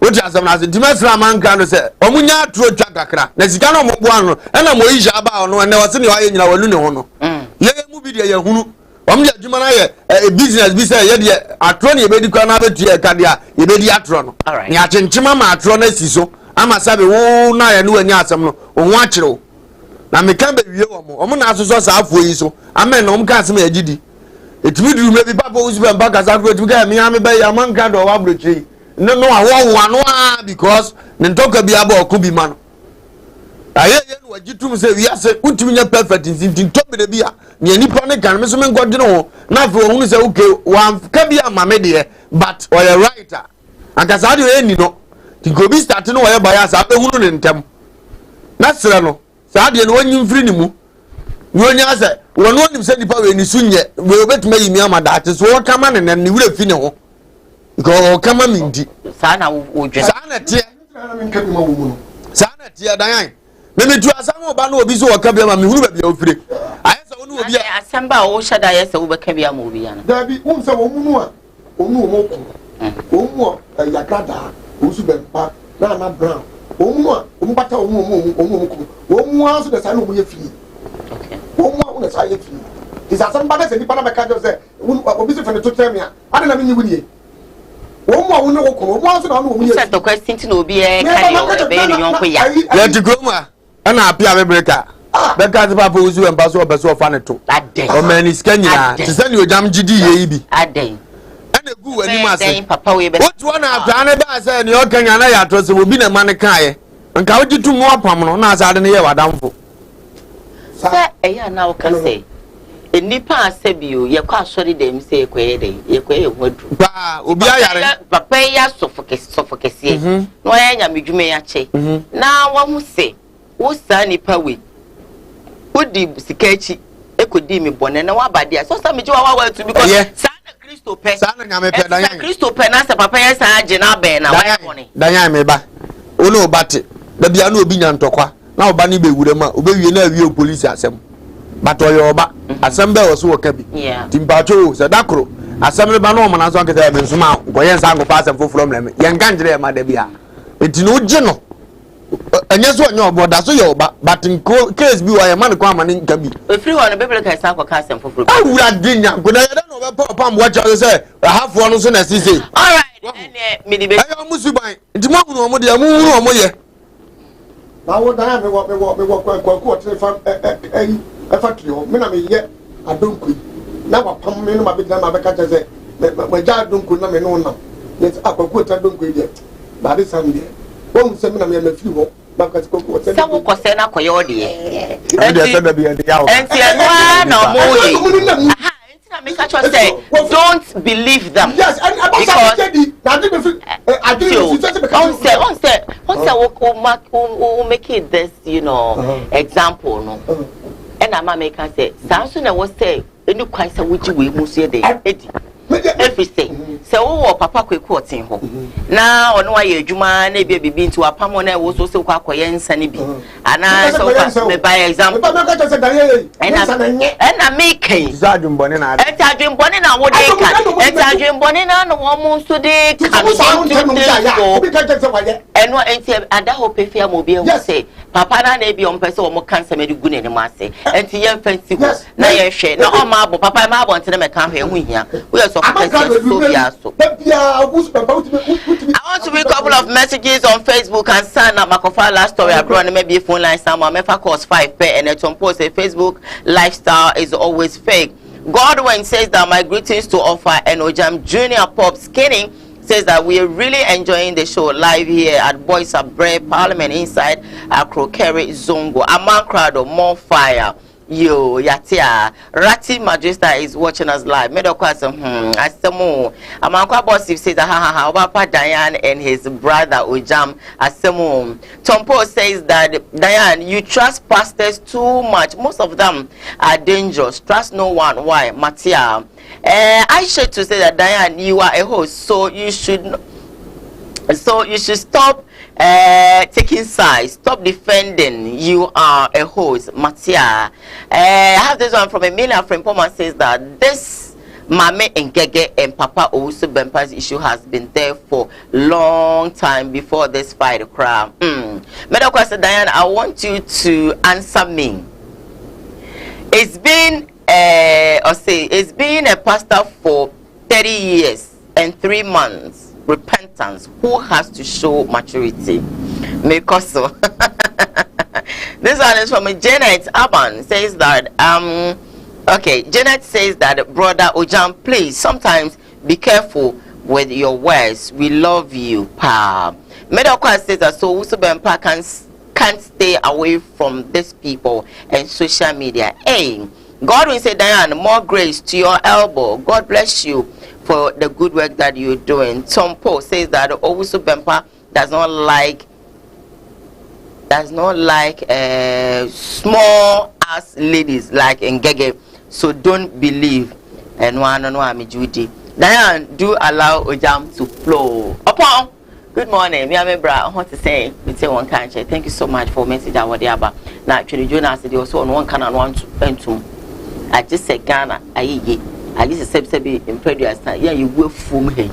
wo ti asem na se dimasra man kan no se o munya atro twa kakra na sika no mo bo ano na mo yi ja ba no na wo se ne wa ye nyina walu ne ho no ye mu bi de ye hunu om ya djuma na ye business bi say ye de atro ne ye bedi kwa na betu ye ka de a ye bedi atro no ni a chenchima ma atro na siso ama sabe wo na ye no anya asem no o ho akire na me kan be wie wo mo na asoso sa afo yi so amen no mo kan asem ya gidi etimi duru me bi papa wo su be mbaka sa afo etimi ka me ya me be ya man kan do wa brochi no awo ano because ne ntoka bi aba oku bi ma no aye ye no wagitum se wi ase utimi nya perfect ntin tobe de bi a ne nipa ne kan me so me ngode no na afo hunu se okay wa ka bi ama me de but or a writer akasa de eni no tikobi start no wa ba ya sa be hunu ne ntem na sere no sa de no wanyi mfiri ni mu wonya se wono nim se nipa we ni sunye we obetuma yi mi ama da ate so wo kama ne ne wure fi ne ho ko kama mindi sa na wo dwe sa na tie sa na tie dan me metu asamo ba no obi so wo ka bia ma me hunu ba bia ofire ayesa wonu obi a asamba wo shada yesa wo be ka bia ma obi ya na da bi um se wo munu a onu mo ko omu ya grada wo su be pa na brown omu a omu bata omu ko omu a so de sa no mo ye fi okay omu a una sa ye fi is asamba be se ni pa na me ka jo se obi se fe ne to tell me a ade na me nyi wuni omu a wonu ko omu a so na no mo ye se to question ti na obi e ka yo be ni yonko ya ya tikroma ana apia bebreka beka ti papa usu en paso obeso ofa ne to o mani skanyina ti se ni ojam gidi ye bi aden ana gu wani ma se papa we be otu na ata ne ba se ni okanya na ya to se obi na ma ne kae nka ojitu mu apam no na asa de ne ye wadamfo se eya na o ka se enipa asebio ye kwa asori dem se ekwe de ekwe ehwadu ba obi ayare papa ya sofokese no ya nya medwume ya che na wa hu se wo sa nipa we odi sikachi ekodi mi bone na wa badia so sa meji wa tu because sa na Kristo pe sa na nyame pe dan yan Kristo pe na sa papa ya sa age na be na wa bone dan yan me ba ono obate da bia na obi nya ntokwa na oba ni be wure ma obewie na awie police asem but oyoba asem be wo so woka bi timpacho se dakro asem le ba no mana so nketa be nsuma ko yen sa ngofa asem foforo mleme yen ganjire ma da bia enti no gye no anya so onyo oboda so yoba but nko case bi wa ye man ko amane nka bi efiri ho no bebele ka sa ko ka asem foforo awura dinya ko na ye da no be pam wacha se hafo no so na sise all right ene me di be ayo musuban enti mo hunu omo de mo hunu omo ye Now what I am, me walk quarter factory. Me yet, I don't quit. Now I pump me, my big Namaka say, my jar don't quit, no, no. Let's up a quarter, don't quit yet. That is Sunday. Won't send me a few. Some concern a coyote. And don't believe them. Yes, because make it this, example, no. And I'm making say, Samson, I was say, a new kind of which we must say everything. So, Papa quick quoting home. Now, on why you man, maybe been to a Pamona was also Quakoyan Sunny. And I saw by example, and I'm making Sergeant Bonina, and Sergeant Bonina, what they can, and Sergeant Bonina, almost today, and what and I hope if you will be able to say, Papa, I be on person or more cancer, maybe good in the mass, and to young fancy. Now, you share no marble, Papa, I want to come here. We are so I want to read a couple of messages on Facebook and sign up my last story abroad. Maybe a phone line somewhere. Mefa cost 5 pay and it's on post. A Facebook lifestyle is always fake. Godwin says that my greetings to offer and Ojam Junior Pop Skinny says that we are really enjoying the show live here at Boys of Brave Parliament inside Akrokere Zongo. Aman Crowd, more fire. Yo, Yatia, Rati Magister is watching us live. Middle class, Asemo. Amankwa Bossif says, Papa Diane and his brother Ojam, Asemo. Tompo says that, Diane, you trust pastors too much. Most of them are dangerous. Trust no one. Why? Matia. I should to say that, Diane, you are a host, so you should stop taking sides. Stop defending. You are a host, Matia. I have this one from Emilia from Poma says that this Mame and Gege and Papa Owusu Bempa's issue has been there for long time before this fight crime. Medical question, Diane, I want you to answer me. It's been a pastor for 30 years and 3 months. Repentance. Who has to show maturity? Mikoso. This one is from Janet Aban. Says that okay, Janet says that brother Ojam, please sometimes be careful with your words. We love you, pa. Medical says that so Usubempa can't stay away from these people and social media. Hey, God will say, Diane, more grace to your elbow. God bless you for the good work that you're doing. Tom Poe says that Owusu Bempa does not like small ass ladies like Ngege, so don't believe. And one Judy. Diane, do allow Ojam to flow. Upon good morning, me and bra. I want to say, one country. Thank you so much for message I was about. Now actually Jonas said also on one can and one to I just said Ghana, I just said be in previous time. Yeah, you will fool me.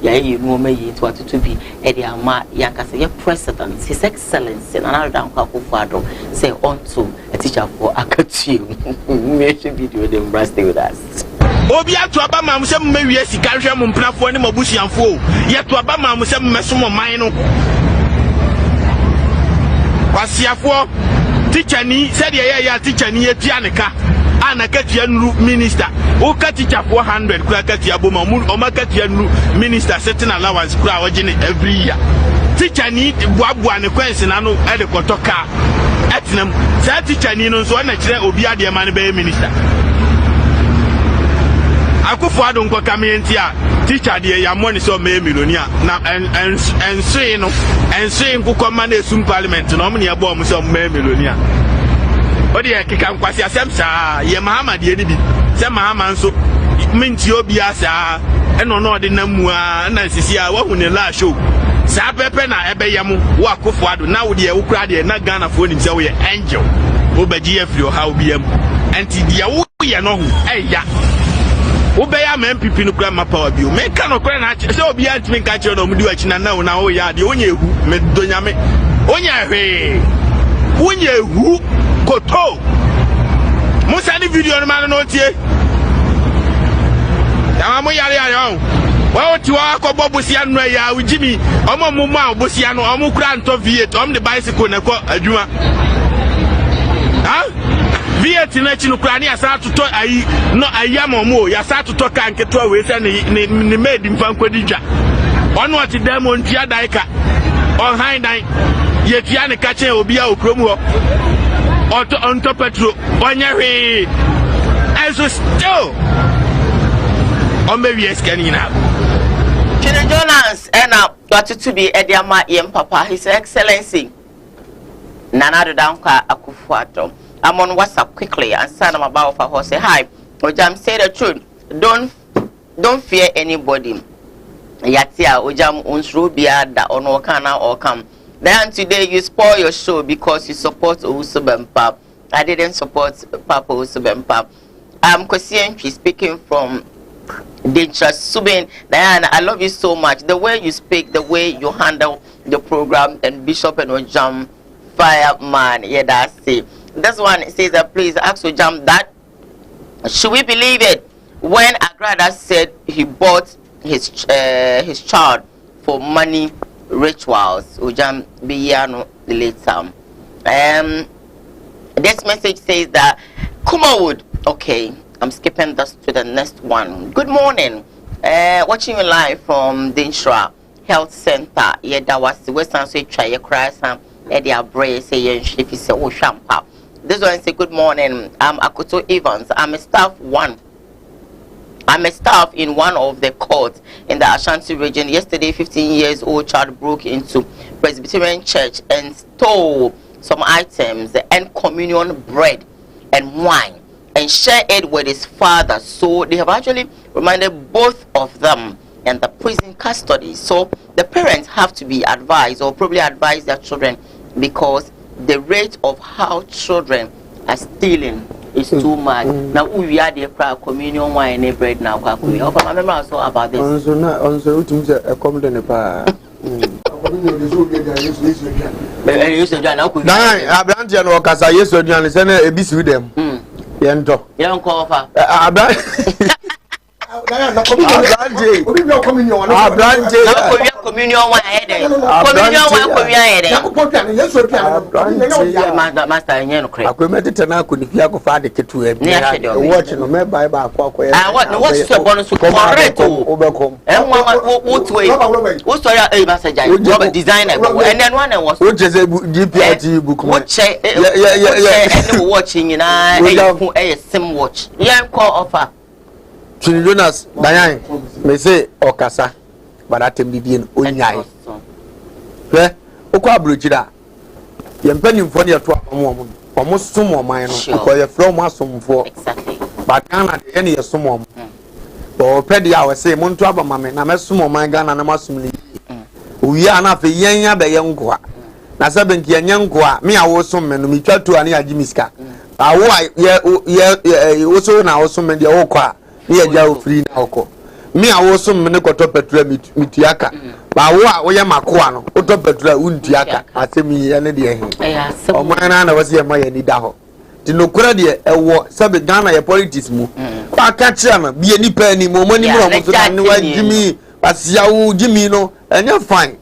Yeah, you know me to be Eddie Ama Yankasa, your president, His Excellency, and another down Father say on to a teacher for Akatu. We should be doing them resting with us. Obia to Abama Musem may yes, he can't share Mumpla for any Mobushi and fool. Yet to Abama Musem Messumo Mino. Was ya for teacher ni said, yeah, teacher ni Tianica. Ana Katian minister, O Katica 400 Krakatia Boma, or Makatian minister setting allowance crowd every year. Teacher need Wabu and a question, I know adequate car. At them, that teacher Ninos, one actually Obia, the man be minister. I could forward on Cocamintia, teacher, dear Yamoni so may Milonia, now and saying, Kukomane soon parliament, nominee a bomb so may Milonia. Odi ya kikankwasi asemsa ye Muhammad ye nibi se Muhammad so minti obi asa eno no de namua na sisi a wahu ne la show sa pepe na ebe yemu wa kofo ado na wo de wo kra de na Ghana fo nim se wo ye angel wo baji afri o ha obi am anti de wo ye no ho eya wo be ya man pipi no kra ma power bio me ka no kra na se obi anti me ka che no mu di wachi na wo na wo ya de onye ehu me donya me onye hwe onye ehu Koto Musa ni video no man no tie. Yamamu yare on. Wa oti wa ko bobusia no ya ujimi omo mumu a obusia no omo kura nto V8 om the bicycle na ko adwuma ha V8 na chi no kura ne asa toto ayi no ayamomo ya sa toto ka nketo we se ni made mfa nkodi dwa ono oti demo ntia daika on high nine ye tia ne ka chen obi a okrom ho auto onto petro onye hwe eso still on be we scanning now Chino Jonas got to be Ediama Yem Papa, His Excellency Nana Danka Akufuato. I'm on WhatsApp quickly and send them about for her. Say hi. Ojam, say the truth. Don't fear anybody. Yatia Ojam Unsrubia that ono kana or come. Then today you spoil your show because you support Usubempa. I didn't support Papa Usubempa. I'm Kosienchi speaking from Dangerous Subin. Diana, I love you so much. The way you speak, the way you handle the program, and Bishop and Ojam fireman. Yeah, that's it. This one says that please ask Ojam that. Should we believe it? When Agrada said he bought his child for money rituals, Ojam Biyano later. This message says that Kumawood. Okay, I'm skipping this to the next one. Good morning. Watching you live from Dinshra Health Center. Yeah, that was the Western State try your cries and Eddie Abre say if you say oh shampa. This one say good morning. I'm Akoto Evans. I'm a staff in one of the courts in the Ashanti region. Yesterday, 15 years old child broke into Presbyterian church and stole some items and communion bread and wine and share it with his father. So they have actually reminded both of them and the prison custody. So the parents have to be advised or probably advise their children because the rate of how children are stealing is too much. Now we are the communion wine and bread now. I remember also about this. Chino Jonas, Diane, may say Okasa, but I tell me Unyai. Okwa Bridgida, Yempenium for your 12 woman, almost some more mine, or your flow muscle for exactly. But Ghana, any of some woman. Or Peddy, I was say, Montraba, mamma, and I'm some of my gun and a muscle. We are not a young Bayangua. Nasaben Yangua, me, I was some men, we try to Ania Jimiska. I also now some men the Okwa. Here jaw free na oko me awoso me ko to petrol mitiaka ba wo ya makoa no o to petrol untiaka asemi ye ne de ehin o man na wase ma ya ni da ho ti no kura de ewo sabe Ghana ya politics mu ba ka kira na bi ni pa ni mo mani mo so na wa jimi asia wo jimi no enya fine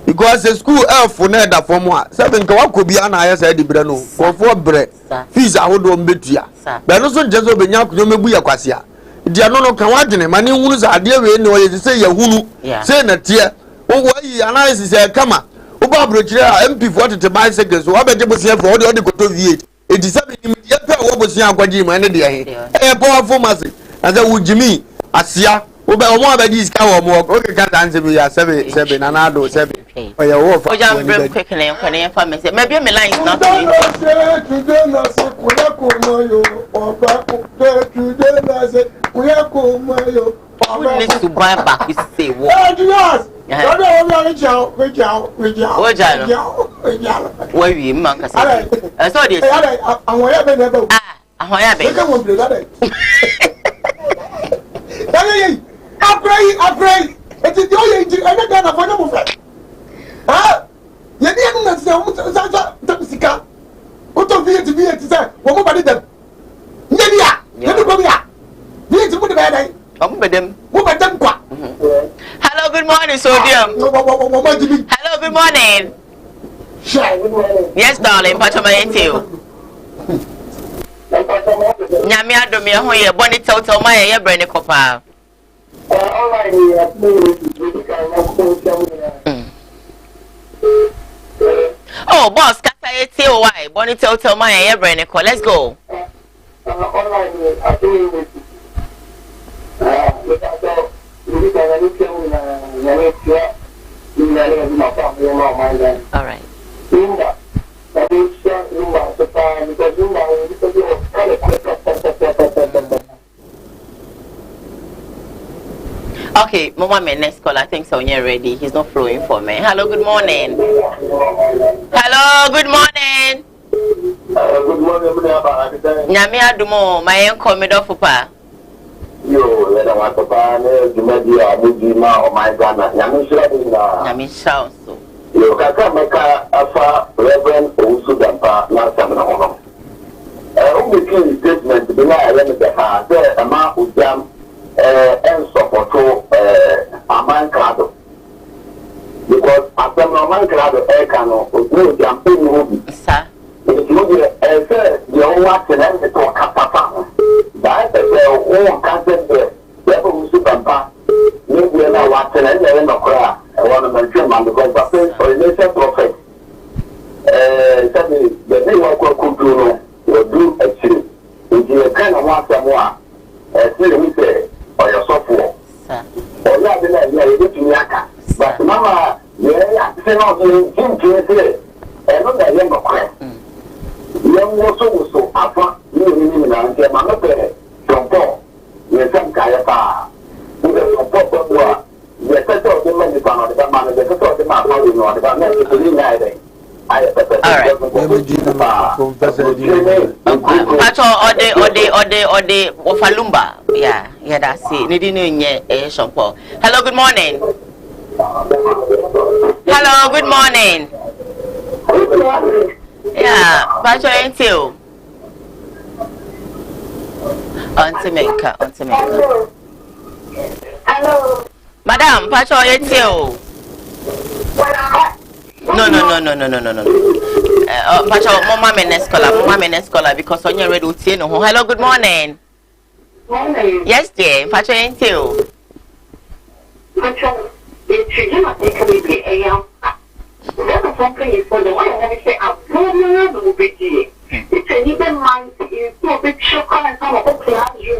because the school elf na da form a sabe nka wakobi ana ya sa di bre no ko fo bre fees ahodo mbetua be no so njezo be nya kunyo mebu ya kwasia dia no kan wadwene mane hunu za ade we ne oye se ya hunu se na tie wo yi analysis e kama wo ba brochire a MP 40 bicycles wo abeje bosia for ode koto V8 87 ni dia pe wo bosia akwaji ma ne dia he e powerful massive na say wo jimi asia wo ba omo abeji iska wo mo o ke ka dance bi ya 7 na na do 7 oya wo fa oja very quick na en fa me say maybe me line is not today na say kuya ko mo yo oba ko today na say kuya ko mo yo who needs to buy back you say what yes where we man ka say so dey awon ya be never awon ya be ka won play that hey upgrade it is your age and Ghana for no fe ah ye dey na say o sa sika o to V8 say wo mo body dem nye dia ye do go bia V8 mo de be dai Hello, good morning, Sodium. Hello, good morning. Yes, darling, but I'm into you. Nyame adom ye ho ye boni tawtaw ma ye brene kopa. Oh, boss, kasa ye ti o why boni tawtaw ma ye brene ko. Let's go. All right. Okay, Mama, my next call. I think so. You're ready. He's not flowing for me. Hello, good morning. Hello, good morning. Good morning, Nyame adumo, my uncle me do fupa. Yo, let us want to find you maybe a mujima or my Ghana. Nyame shout so. Yo, kaka meka afa Reverend Owusu-Bempah na samna hono. Making statement be na ele me ha say ama ujam en supporto aman krado. Because after aman krado can no ujam pe ni obi. Sir. If you say the only one that to kapapa. That say o can say the Owusu-Bempah maybe na what na no kra. I want to mention man because that is for a nation prophet. The new work could do will do a tree. If you kind of want someone, still me say, or your software. Or not, you get to Yaka. But Mama, yeah, say not in Jim say, and not that young crack. Young also so upon you and Mamma Pay, from Paul, with some Kayapa. With a support of the set of the money from the man, the set of the man, the man, Ode Wofalumba. Yeah, that's it. Shampoo. Hello, good morning. Hello, good morning. Yeah, Pacho ain't you. Auntie Menka. Hello. Madam, Pacho ain't you. No. Pacho, Mama Menescola, because on your red routine. Hello, good morning. Morning. Yes, dear. Pacho ain't you. Pacho, it's you not take a baby a young. That's something for the one I say, I'm going to it's an even mind is so big shock and some of you.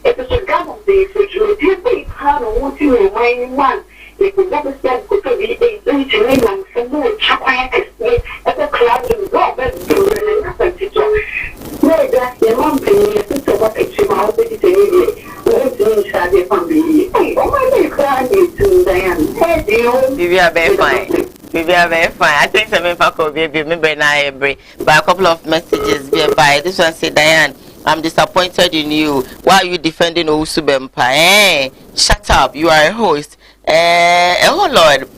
It is a gun of the which will be how I want you and when one. If you never said go to the age and some more chocolate at the club and go back to the teacher. No, that's the one thing you think about it. You are the We are very fine. I think some people will be remember now every by a couple of messages by this one say Diane, I'm disappointed in you. Why are you defending Owusu-Bempah? Shut up, you are a host. Oh Lord.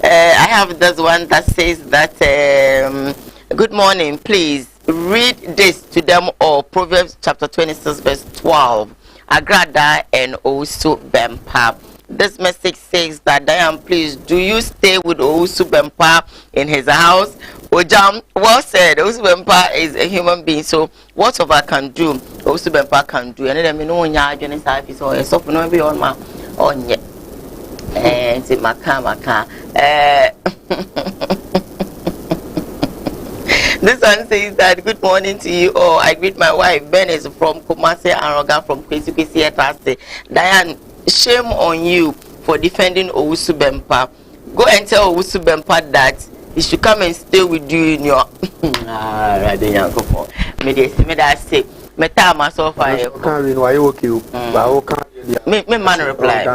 I have this one that says that good morning, please read this to them all. Proverbs chapter 26 verse 12. Agrada and Owusu-Bempah. This message says that Diane, please, do you stay with Owusu-Bempah in his house? Ojam, well said. Owusu-Bempah is a human being, so whatever can do, Owusu-Bempah can do. And then know so no be on my on yet. And say maka. This one says that good morning to you all. I greet my wife Ben is from Kumasi and Rogan from Kwesi. Diane, shame on you for defending Owusu-Bempah. Go and tell Owusu-Bempah that he should come and stay with you in your man reply.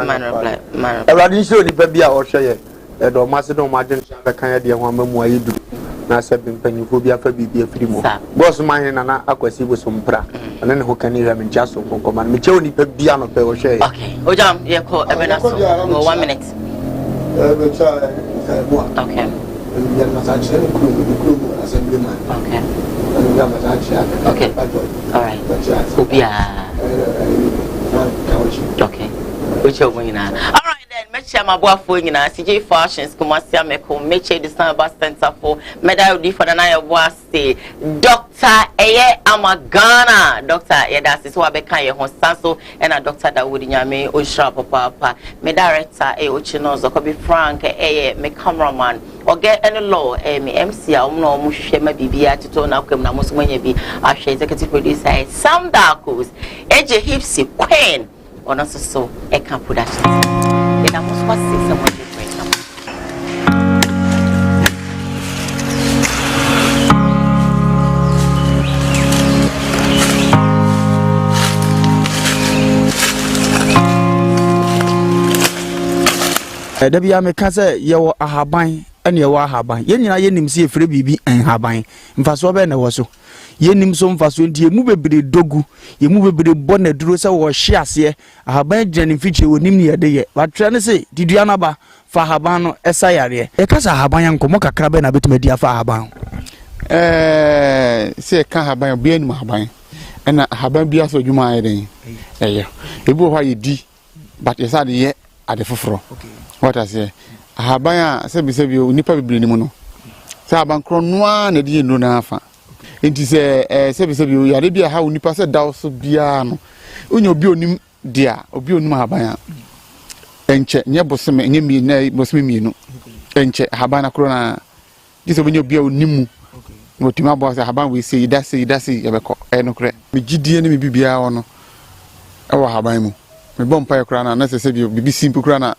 Na sabe mpanyinfo bi afa bibia firi mu boss man na akwasi bo sompra ane ne ho kan ira me jaso konkoma me chewo nipa bia no pe wo hwe okay ojam ye ko ebena so 1 minute okay okay all right obia Okay. Which are winning. All right then, Meche my boy for you now. CJ Fashions, Kumasia Meko, Meche the Samba Center for Medal for the Naya Wasti, Dr. Eye Amagana, Dr. Edas is what Bekaya Honsaso, and a doctor that would Yame Oshra Papa, me director, Ochino, Zokobi Frank, me cameraman, or get any law, me MC, no Mushema Bibia to turn up, Namuswenya, our executive producer, Sam Darkos, Eje Hipsy, Queen. Or not so a camp production. Then I must was say someone different. Debbie, I make us say you are a haban and you are haban. Yenna yenim see free bibi and haban. In Fasobe and was so. Yenim some faso you move be dogu you move be bonne duro say wo hye ase ahaban gyanin fiche wonim ne yede but try say diduana ba fa haban no esayare e kasa haban yankomo kakra be na betumadi afa haban say ka haban bia ni haban na haban bia so dwuma ayeden ebu ho yedi but yesa de ye ade foforo what I say haban a sebi nipa bibiri ni mu no say haban kro noa na de no na afa. Enti se sebi yare bia ha onipa se daw so bia no onye obi onim dia obi onim haban enche nye boseme nye mi na boseme mi no enche haban akro na dise onye obi onimu otimi abo se haban we se idase yebeko no kre me gidie ne me bibia wo no e wo haban mu me bompa yakra na se sebi bibi simple kra na